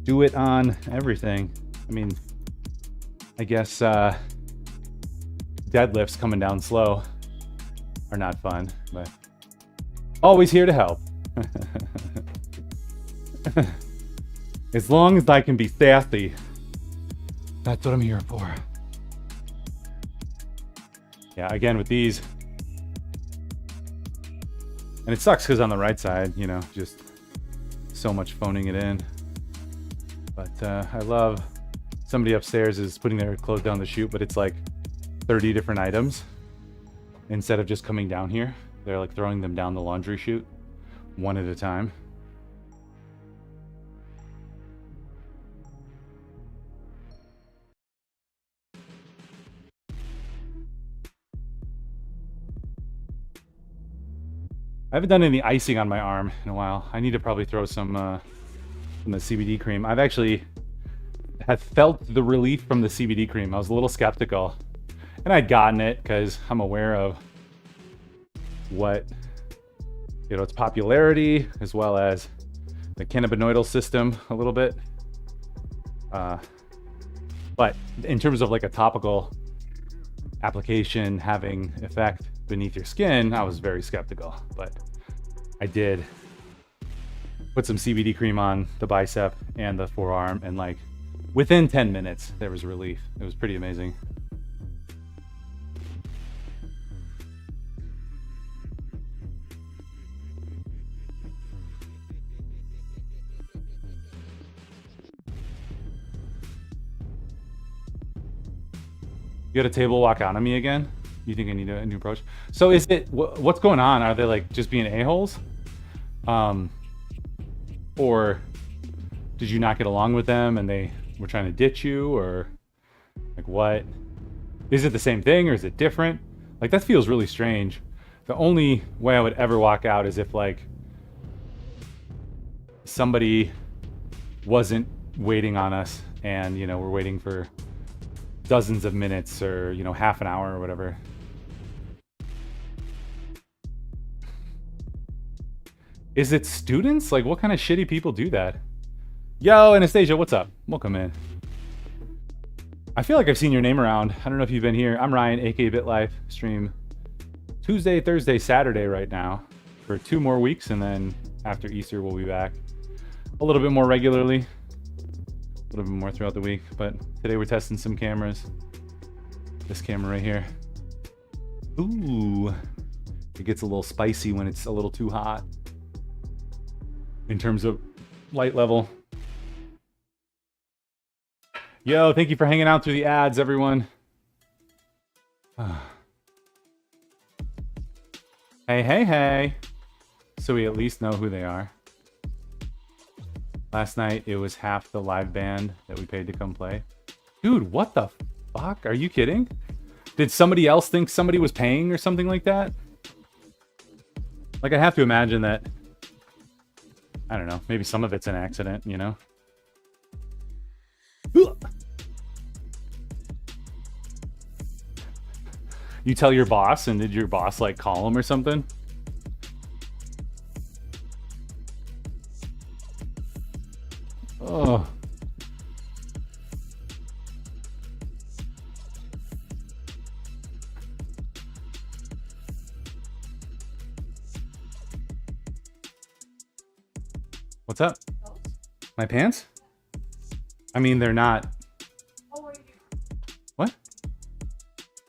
Do it on everything. I mean, I guess deadlifts coming down slow are not fun, but always here to help. As long as I can be sassy, that's what I'm here for. Yeah, again with these, and it sucks because on the right side, you know, just so much phoning it in. But I love somebody upstairs is putting their clothes down the chute, but it's like 30 different items. Instead of just coming down here, they're like throwing them down the laundry chute one at a time. I haven't done any icing on my arm in a while. I need to probably throw some from the CBD cream. I've actually had felt the relief from the CBD cream. I was a little skeptical, and I'd gotten it because I'm aware of what, you know, its popularity as well as the cannabinoidal system a little bit. But in terms of like a topical application having effect beneath your skin, I was very skeptical. But I did put some CBD cream on the bicep and the forearm, and like within 10 minutes, there was relief. It was pretty amazing. You got a table walk out on me again? You think I need a new approach? So is it, what's going on? Are they like just being a-holes? Or did you not get along with them and they were trying to ditch you, or like what? Is it the same thing or is it different? Like that feels really strange. The only way I would ever walk out is if like somebody wasn't waiting on us and, you know, we're waiting for dozens of minutes or, you know, half an hour or whatever. Is it students? Like what kind of shitty people do that? Yo, Anastasia, what's up? Welcome in. I feel like I've seen your name around. I don't know if you've been here. I'm Ryan, aka BitLife. Stream Tuesday, Thursday, Saturday right now for 2 more weeks, and then after Easter we'll be back a little bit more regularly. A little bit more throughout the week, but today we're testing some cameras. This camera right here. Ooh, it gets a little spicy when it's a little too hot in terms of light level. Yo, thank you for hanging out through the ads, everyone. Hey, hey, hey. So we at least know who they are. Last night, it was half the live band that we paid to come play. Dude, what the fuck? Are you kidding? Did somebody else think somebody was paying or something like that? Like, I have to imagine that, I don't know, maybe some of it's an accident, you know? You tell your boss, and did your boss, like, call him or something? Oh. What's up? My pants? I mean, they're not. What?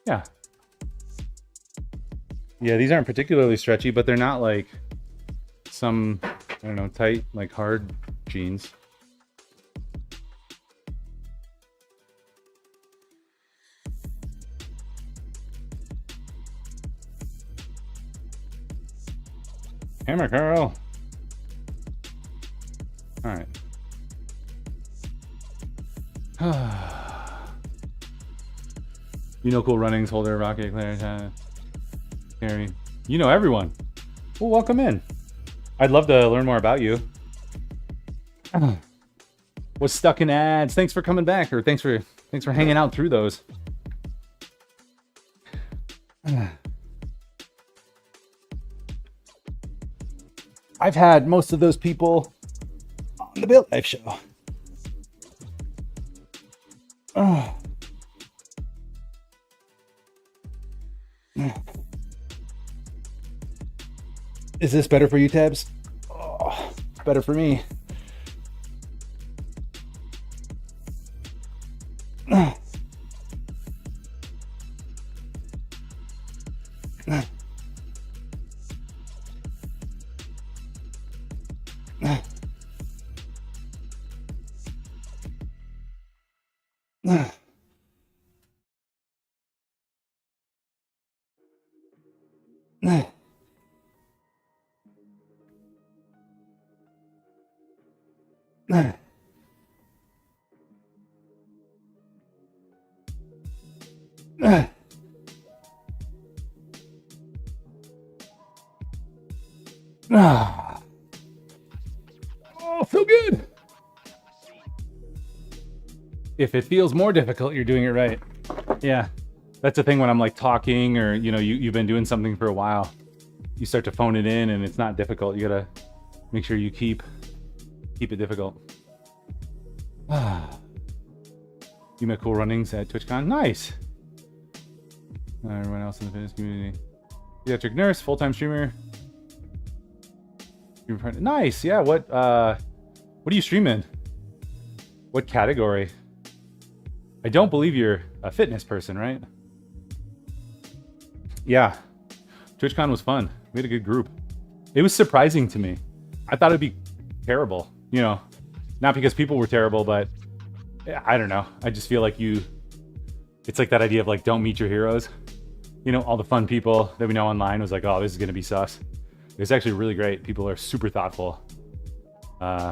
Yeah. Yeah, these aren't particularly stretchy, but they're not like some, I don't know, tight, like hard jeans. Hammer Carl. All right. You know, Cool Runnings, Holder, Rocket, Claire, Carrie. You know everyone. Well, welcome in. I'd love to learn more about you. Was stuck in ads. Thanks for coming back, or thanks for hanging out through those. I've had most of those people on the BitLife show. Is this better for you, Tabs? Oh, it's better for me. Oh, so good. If it feels more difficult, you're doing it right. Yeah, that's the thing when I'm like talking, or you know, you've been doing something for a while, you start to phone it in and it's not difficult. You gotta make sure you keep it difficult. You met Cool Runnings at TwitchCon. Nice. Everyone else in the fitness community. Pediatric nurse, full-time streamer. Nice. Yeah. What are you streaming? What category? I don't believe you're a fitness person, right? Yeah. TwitchCon was fun. We had a good group. It was surprising to me. I thought it'd be terrible. You know, not because people were terrible, but I don't know. I just feel like it's like that idea of like, don't meet your heroes. You know, all the fun people that we know online was like, oh, this is going to be sus. It's actually really great. People are super thoughtful,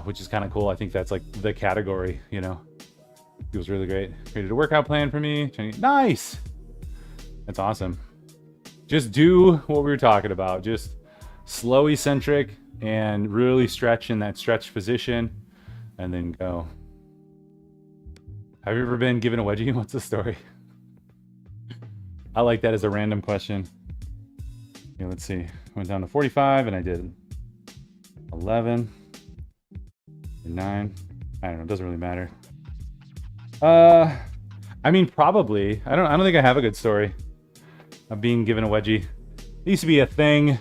which is kind of cool. I think that's like the category, you know. It was really great. Created a workout plan for me. Nice. That's awesome. Just do what we were talking about. Just slow eccentric and really stretch in that stretch position and then go. Have you ever been given a wedgie? What's the story? I like that as a random question. Okay, let's see. Went down to 45 and I did 11 and 9. I don't know. It doesn't really matter. I mean, probably. I don't think I have a good story of being given a wedgie. It used to be a thing,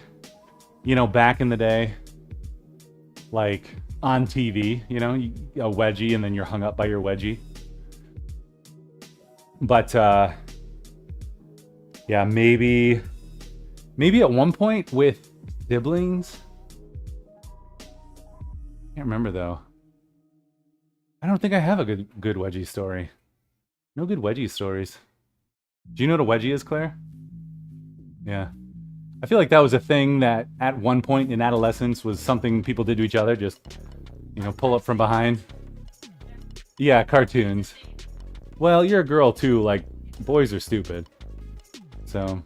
you know, back in the day, like on TV, you know, a wedgie and then you're hung up by your wedgie. But yeah, maybe at one point with siblings. Can't remember though. I don't think I have a good wedgie story. No good wedgie stories. Do you know what a wedgie is, Claire? Yeah. I feel like that was a thing that at one point in adolescence was something people did to each other. Just, you know, pull up from behind. Yeah, cartoons. Well, you're a girl too. Like, boys are stupid. So.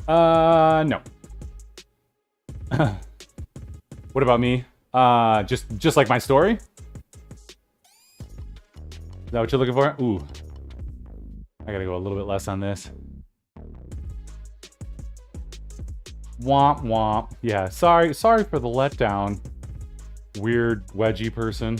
No. What about me? Just like my story? Is that what you're looking for? Ooh. I gotta go a little bit less on this. Womp womp. Yeah, sorry for the letdown. Weird wedgie person.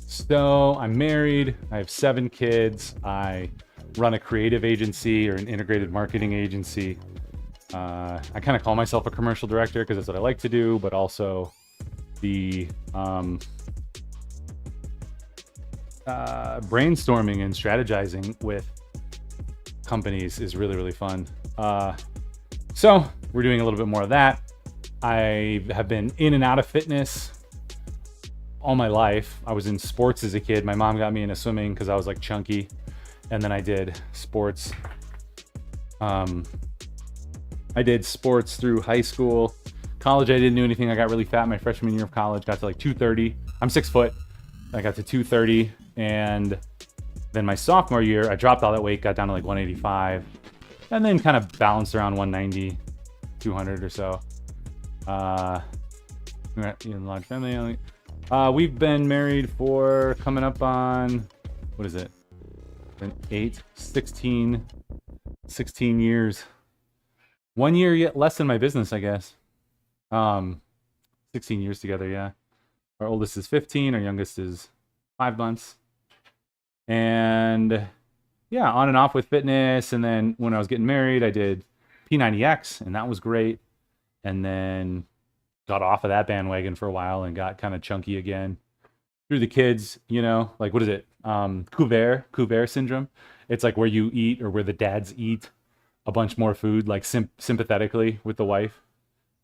So I'm married. I have 7 kids. I run a creative agency or an integrated marketing agency. I kind of call myself a commercial director because that's what I like to do, but also the brainstorming and strategizing with companies is really, really fun. So we're doing a little bit more of that. I have been in and out of fitness all my life. I was in sports as a kid. My mom got me into swimming because I was like chunky. And then I did sports. I did sports through high school. College, I didn't do anything. I got really fat my freshman year of college. Got to like 230. I'm 6 foot. I got to 230. And then my sophomore year, I dropped all that weight, got down to like 185. And then kind of balanced around 190, 200 or so. We're in a large family. We've been married for coming up on, what is it? Been 16 years. 1 year yet less than my business, I guess. 16 years together, yeah. Our oldest is 15, our youngest is 5 months. And yeah, on and off with fitness. And then when I was getting married, I did P90X, and that was great. And then got off of that bandwagon for a while and got kind of chunky again. Through the kids, you know, like what is it? Couvert syndrome. It's like where you eat or where the dads eat a bunch more food, like sympathetically with the wife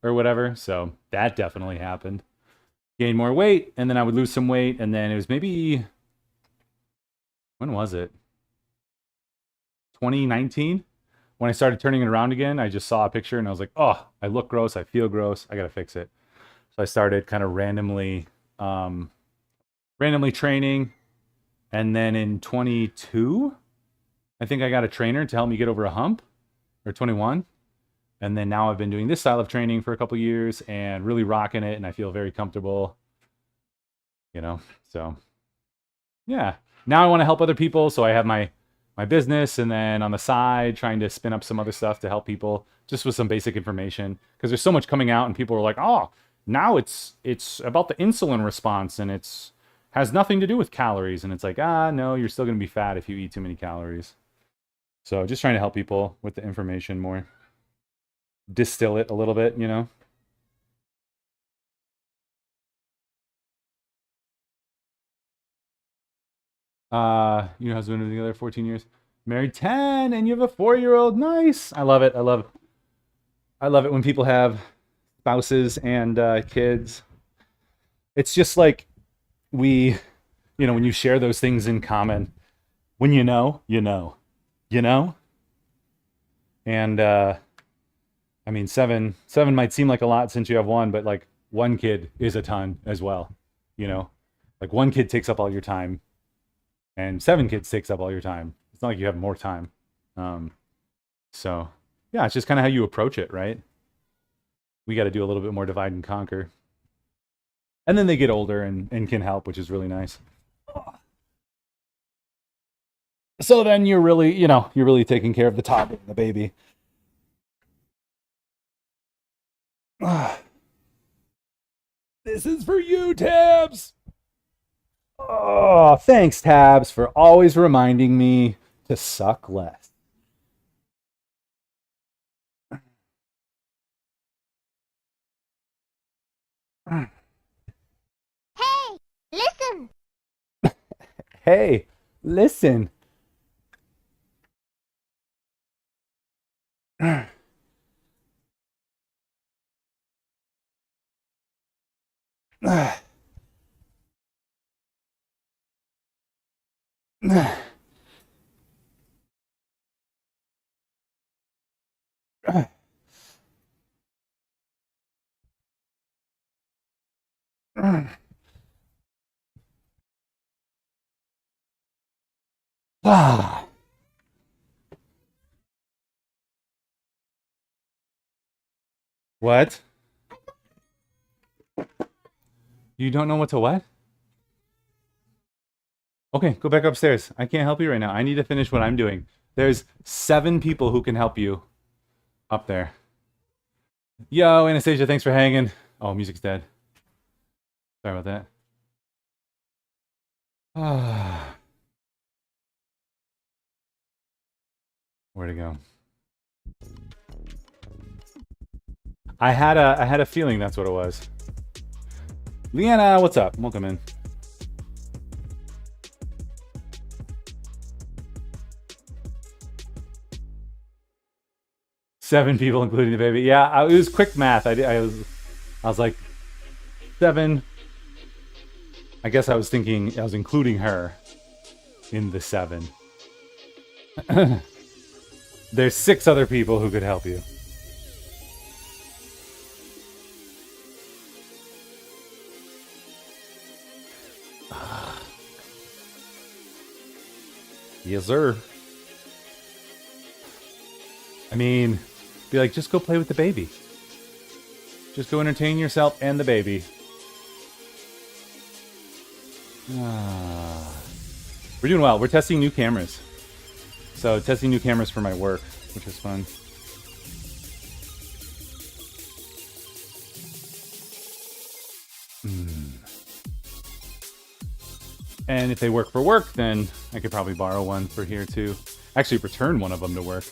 or whatever. So that definitely happened. Gained more weight, and then I would lose some weight, and then it was maybe, when was it? 2019? When I started turning it around again, I just saw a picture and I was like, oh, I look gross, I feel gross, I gotta fix it. So I started kind of randomly training. And then in 22, I think I got a trainer to help me get over a hump, or 21. And then now I've been doing this style of training for a couple years and really rocking it. And I feel very comfortable, you know, so yeah. Now I want to help other people. So I have my my business, and then on the side trying to spin up some other stuff to help people just with some basic information, because there's so much coming out and people are like, oh, now it's about the insulin response and it's has nothing to do with calories, and it's like, no, you're still going to be fat if you eat too many calories. So just trying to help people with the information more, distill it a little bit, you know. Your husband been together 14 years, married 10, and you have a 4-year-old. Nice. I love it. I love it when people have spouses and kids. It's just like when you share those things in common, when you know. And I mean, seven might seem like a lot since you have one, but like one kid is a ton as well. You know, like one kid takes up all your time, and 7 kids takes up all your time. It's not like you have more time. So yeah, it's just kind of how you approach it, right? We got to do a little bit more divide and conquer. And then they get older and can help, which is really nice. So then you're really taking care of the toddler and the baby. This is for you, Tabs. Oh, thanks, Tabs, for always reminding me to suck less. Hey, listen! Hey, listen. What? You don't know what to what? Okay, go back upstairs. I can't help you right now. I need to finish what I'm doing. There's 7 people who can help you up there. Yo, Anastasia, thanks for hanging. Oh, music's dead. Sorry about that. Where'd it go? I had a feeling that's what it was. Leanna, what's up? Welcome in. Seven people, including the baby. Yeah, it was quick math. I was like 7. I guess I was thinking I was including her in the 7. There's 6 other people who could help you. Yes, sir. I mean, be like, just go play with the baby. Just go entertain yourself and the baby. We're doing well. We're testing new cameras. So, testing new cameras for my work, which is fun. And if they work for work, then I could probably borrow one for here too. Actually, return one of them to work.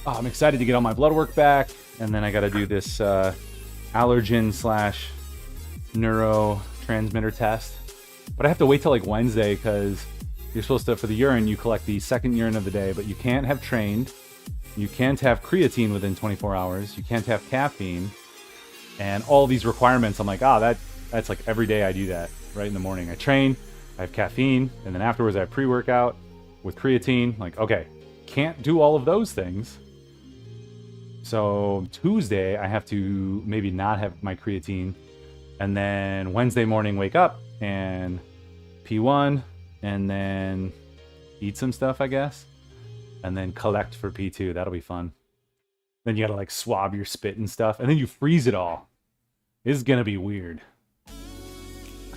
Oh, I'm excited to get all my blood work back, and then I got to do this allergen/neurotransmitter test. But I have to wait till like Wednesday because you're supposed to, for the urine, you collect the second urine of the day, but you can't have trained, you can't have creatine within 24 hours, you can't have caffeine, and all these requirements. I'm like, that's like every day I do that right in the morning. I train, I have caffeine, and then afterwards I have pre-workout with creatine. Like, okay, can't do all of those things. So Tuesday, I have to maybe not have my creatine And then Wednesday morning, wake up and P1, and then eat some stuff, I guess. And then collect for P2. That'll be fun. Then you gotta like swab your spit and stuff, and then you freeze it all. This is gonna be weird.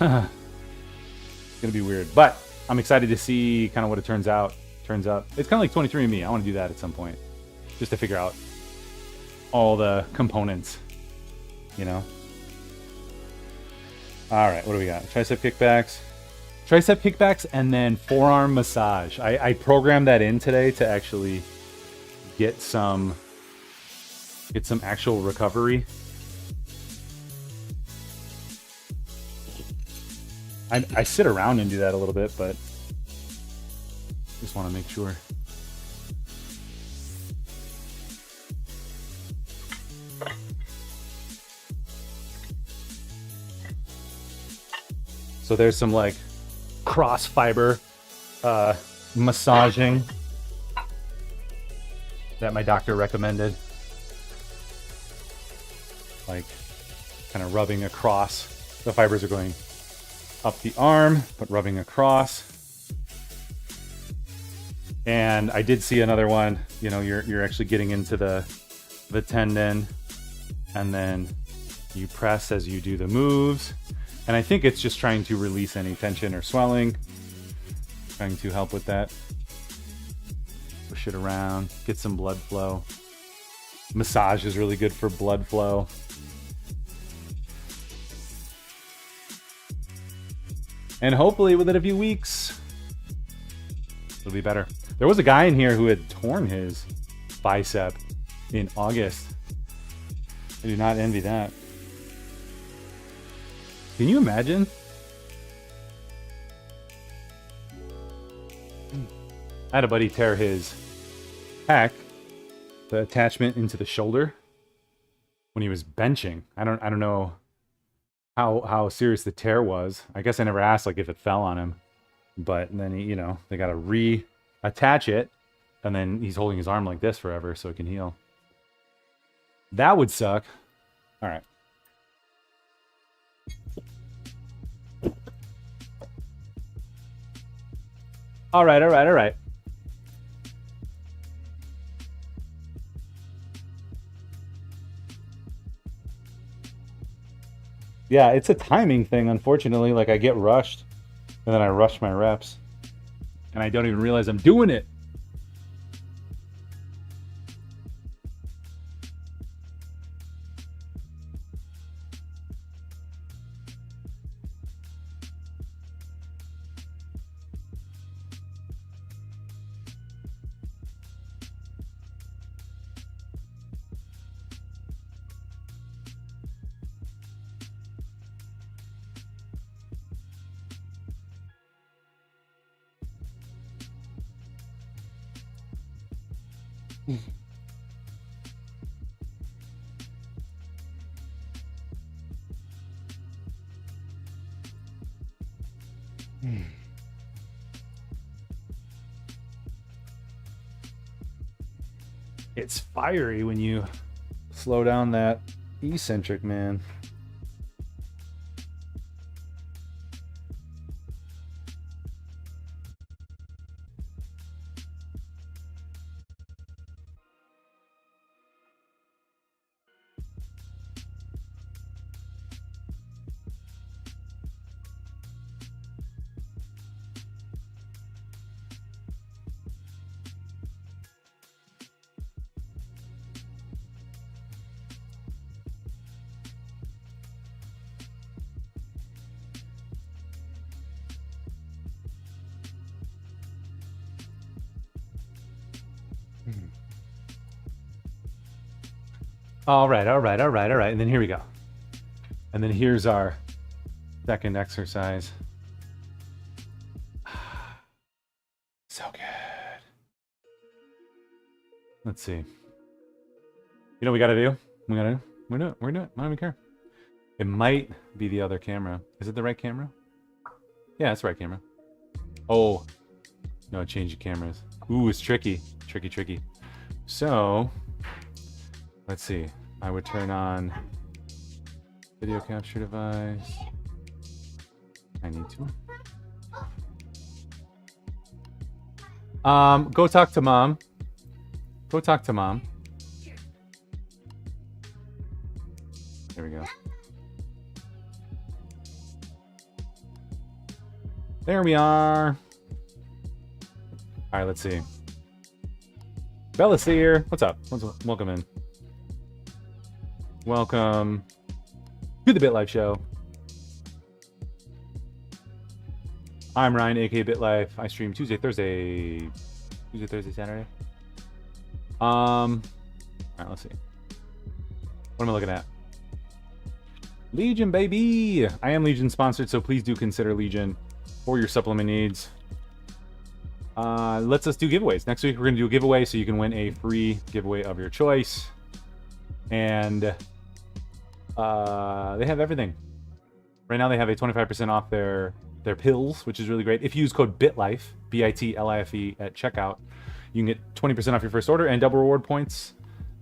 It's gonna be weird, but I'm excited to see kind of what it turns out. It's kind of like 23andMe. I want to do that at some point, just to figure out all the components, you know. All right, what do we got? Tricep kickbacks, and then forearm massage. I programmed that in today to actually get some actual recovery. I sit around and do that a little bit, but just want to make sure. So there's some like cross fiber massaging that my doctor recommended. Like kind of rubbing across. The fibers are going up the arm, but rubbing across. And I did see another one, you know, you're actually getting into the tendon, and then you press as you do the moves. And I think it's just trying to release any tension or swelling, trying to help with that. Push it around, get some blood flow. Massage is really good for blood flow. And hopefully within a few weeks, it'll be better. There was a guy in here who had torn his bicep in August. I do not envy that. Can you imagine? I had a buddy tear his pec, the attachment into the shoulder, when he was benching. I don't know how serious the tear was. I guess I never asked like if it fell on him, but then he, you know, they got to reattach it, and then he's holding his arm like this forever so it can heal. That would suck. All right. All right. Yeah, it's a timing thing, unfortunately. Like, I get rushed, and then I rush my reps, and I don't even realize I'm doing it. It's fiery when you slow down that eccentric, man. All right. And then here we go. And then here's our second exercise. So good. Let's see. You know what we got to do? We're doing it. I don't even care. It might be the other camera. Is it the right camera? Yeah, it's the right camera. Oh. No, change the cameras. Ooh, it's tricky. Tricky. So, let's see. I would turn on Video capture device. I need to. Go talk to mom. Go talk to mom. There we go. There we are. All right, let's see. Bella's here. What's up? Welcome in. Welcome to the BitLife Show. I'm Ryan, aka BitLife. I stream Tuesday, Thursday, Saturday. All right, let's see. What am I looking at? Legion, baby. I am Legion sponsored, so please do consider Legion for your supplement needs. Let's do giveaways. Next week, we're going to do a giveaway so you can win a free giveaway of your choice. And they have everything. Right now, they have a 25% off their pills, which is really great. If you use code BITLIFE, BITLIFE at checkout, you can get 20% off your first order and double reward points.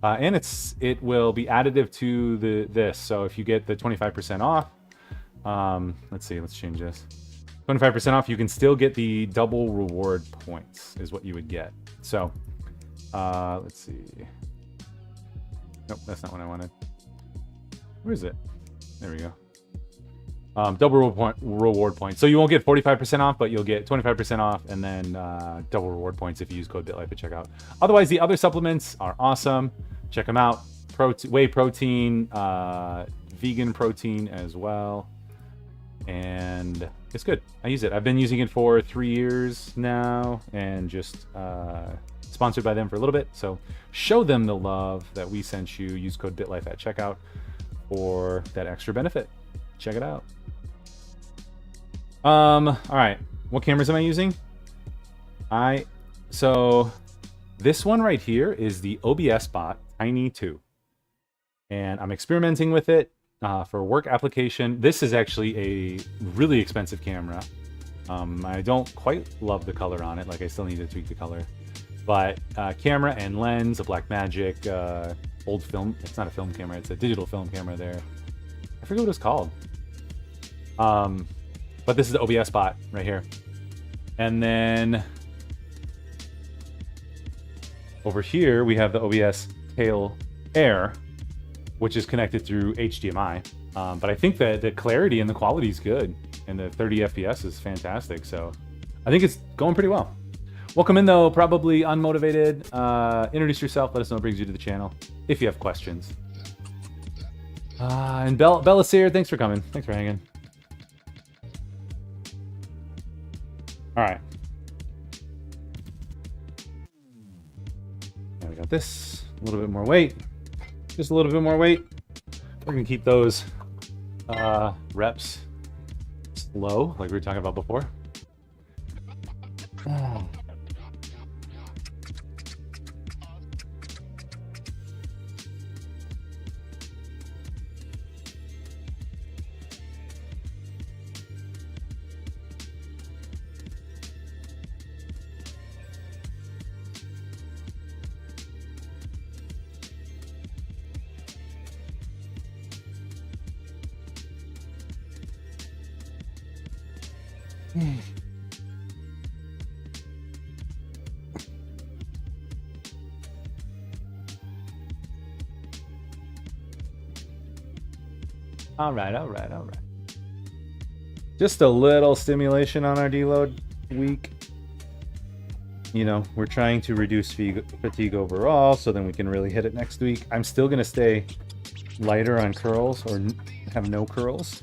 And it will be additive to this. So if you get the 25% off, let's see, let's change this. 25% off, you can still get the double reward points is what you would get. So let's see. Nope, that's not what I wanted. Where is it? There we go. Double reward points. So you won't get 45% off, but you'll get 25% off and then double reward points if you use code BitLife at checkout. Otherwise, the other supplements are awesome. Check them out. Whey protein, vegan protein as well. And it's good. I use it. I've been using it for 3 years now and just sponsored by them for a little bit. So show them the love that we sent you. Use code BitLife at checkout for that extra benefit. Check it out. All right. What cameras am I using? So this one right here is the OBS bot Tiny 2. And I'm experimenting with it for work application. This is actually a really expensive camera. I don't quite love the color on it. Like, I still need to tweak the color. But camera and lens, a Blackmagic old film. It's not a film camera. It's a digital film camera there. I forget what it's called. But this is the OBS bot right here. And then over here, we have the OBS Tail Air, which is connected through HDMI. But I think that the clarity and the quality is good. And the 30 FPS is fantastic. So I think it's going pretty well. Welcome in, though. Probably unmotivated. Introduce yourself. Let us know what brings you to the channel if you have questions. And Bella's here. Thanks for coming. Thanks for hanging. All right. Now we got this. A little bit more weight. Just a little bit more weight. We're going to keep those reps low, like we were talking about before. All right. Just a little stimulation on our deload week. You know, we're trying to reduce fatigue overall, so then we can really hit it next week. I'm still going to stay lighter on curls or have no curls.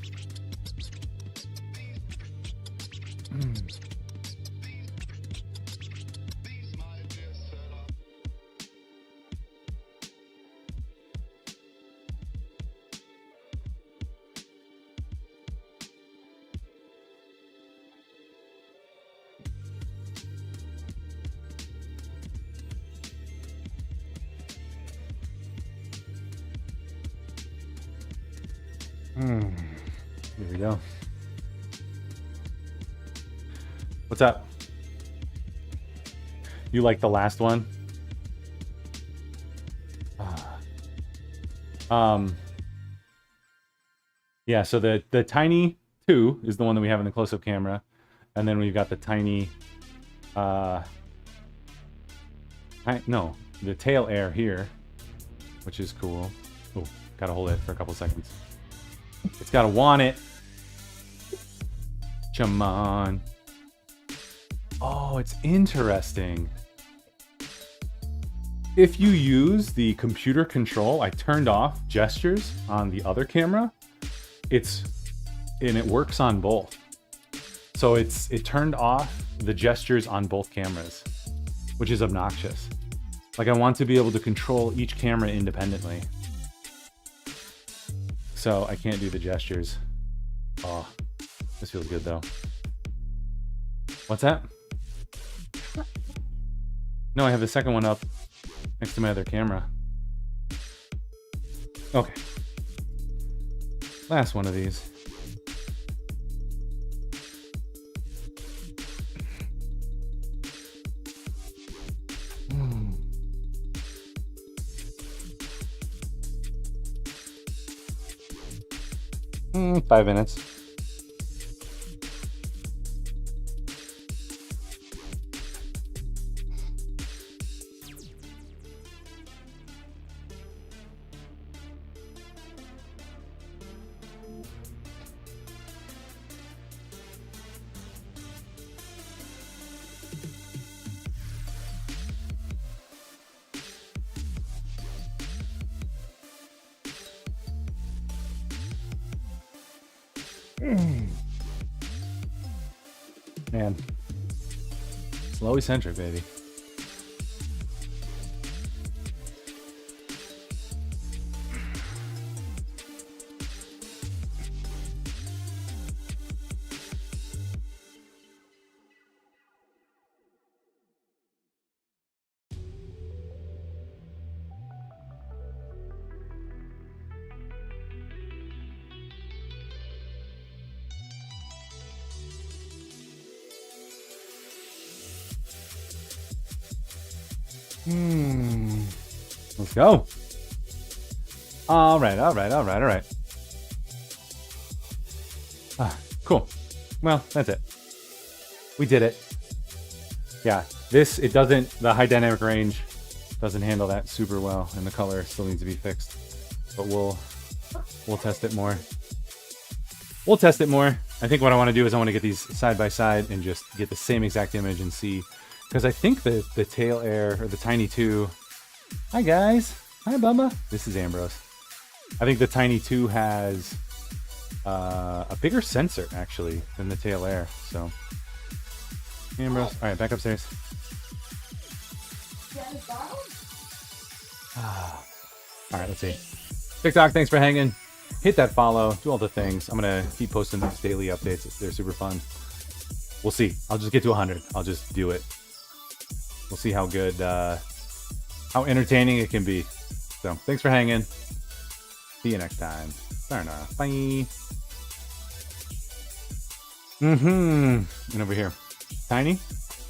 Here we go. What's up? You like the last one? Yeah, so the Tiny 2 is the one that we have in the close-up camera. And then we've got the Tiny... no, the Tail Air here, which is cool. Oh, gotta hold it for a couple seconds. It's gotta want it. Come on. Oh, it's interesting. If you use the computer control, I turned off gestures on the other camera. And it works on both. So it turned off the gestures on both cameras, which is obnoxious. Like, I want to be able to control each camera independently. So I can't do the gestures. Oh, this feels good though. What's that? No, I have the second one up next to my other camera. Okay. Last one of these. Mm. 5 minutes. Man, slow eccentric, baby. Let's go. All right. Cool. Well, that's it. We did it. Yeah, the high dynamic range doesn't handle that super well, and the color still needs to be fixed. But we'll test it more. I think what I want to do is I want to get these side by side and just get the same exact image and see. Because I think the Tail Air, or the Tiny 2... Hi, guys. Hi, Bubba. This is Ambrose. I think the Tiny 2 has a bigger sensor, actually, than the Tail Air. So, Ambrose. All right, back upstairs. All right, let's see. TikTok, thanks for hanging. Hit that follow. Do all the things. I'm going to keep posting these daily updates. They're super fun. We'll see. I'll just get to 100. I'll just do it. We'll see how good, how entertaining it can be. So, thanks for hanging. See you next time. Sayonara. Bye. And over here. Tiny.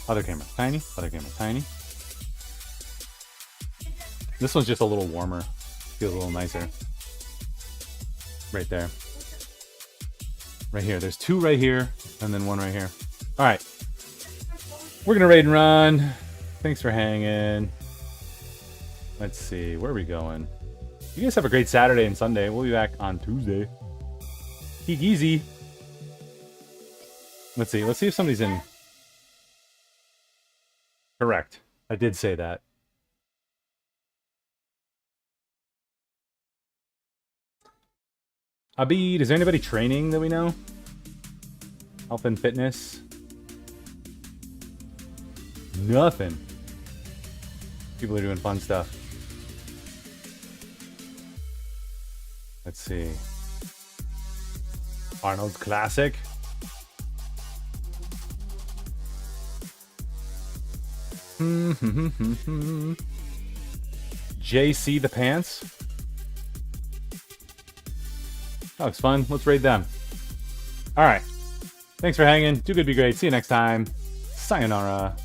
Other camera. Tiny. Other camera. Tiny. This one's just a little warmer. Feels a little nicer. Right there. Right here. There's 2 right here, and then 1 right here. All right. We're going to raid and run. Thanks for hanging. Let's see. Where are we going? You guys have a great Saturday and Sunday. We'll be back on Tuesday. Keep easy. Let's see. Let's see if somebody's in. Correct. I did say that. Abid, is there anybody training that we know? Health and fitness? Nothing. People are doing fun stuff. Let's see. Arnold's Classic. JC the Pants. That looks fun. Let's raid them. All right. Thanks for hanging. Do good, be great. See you next time. Sayonara.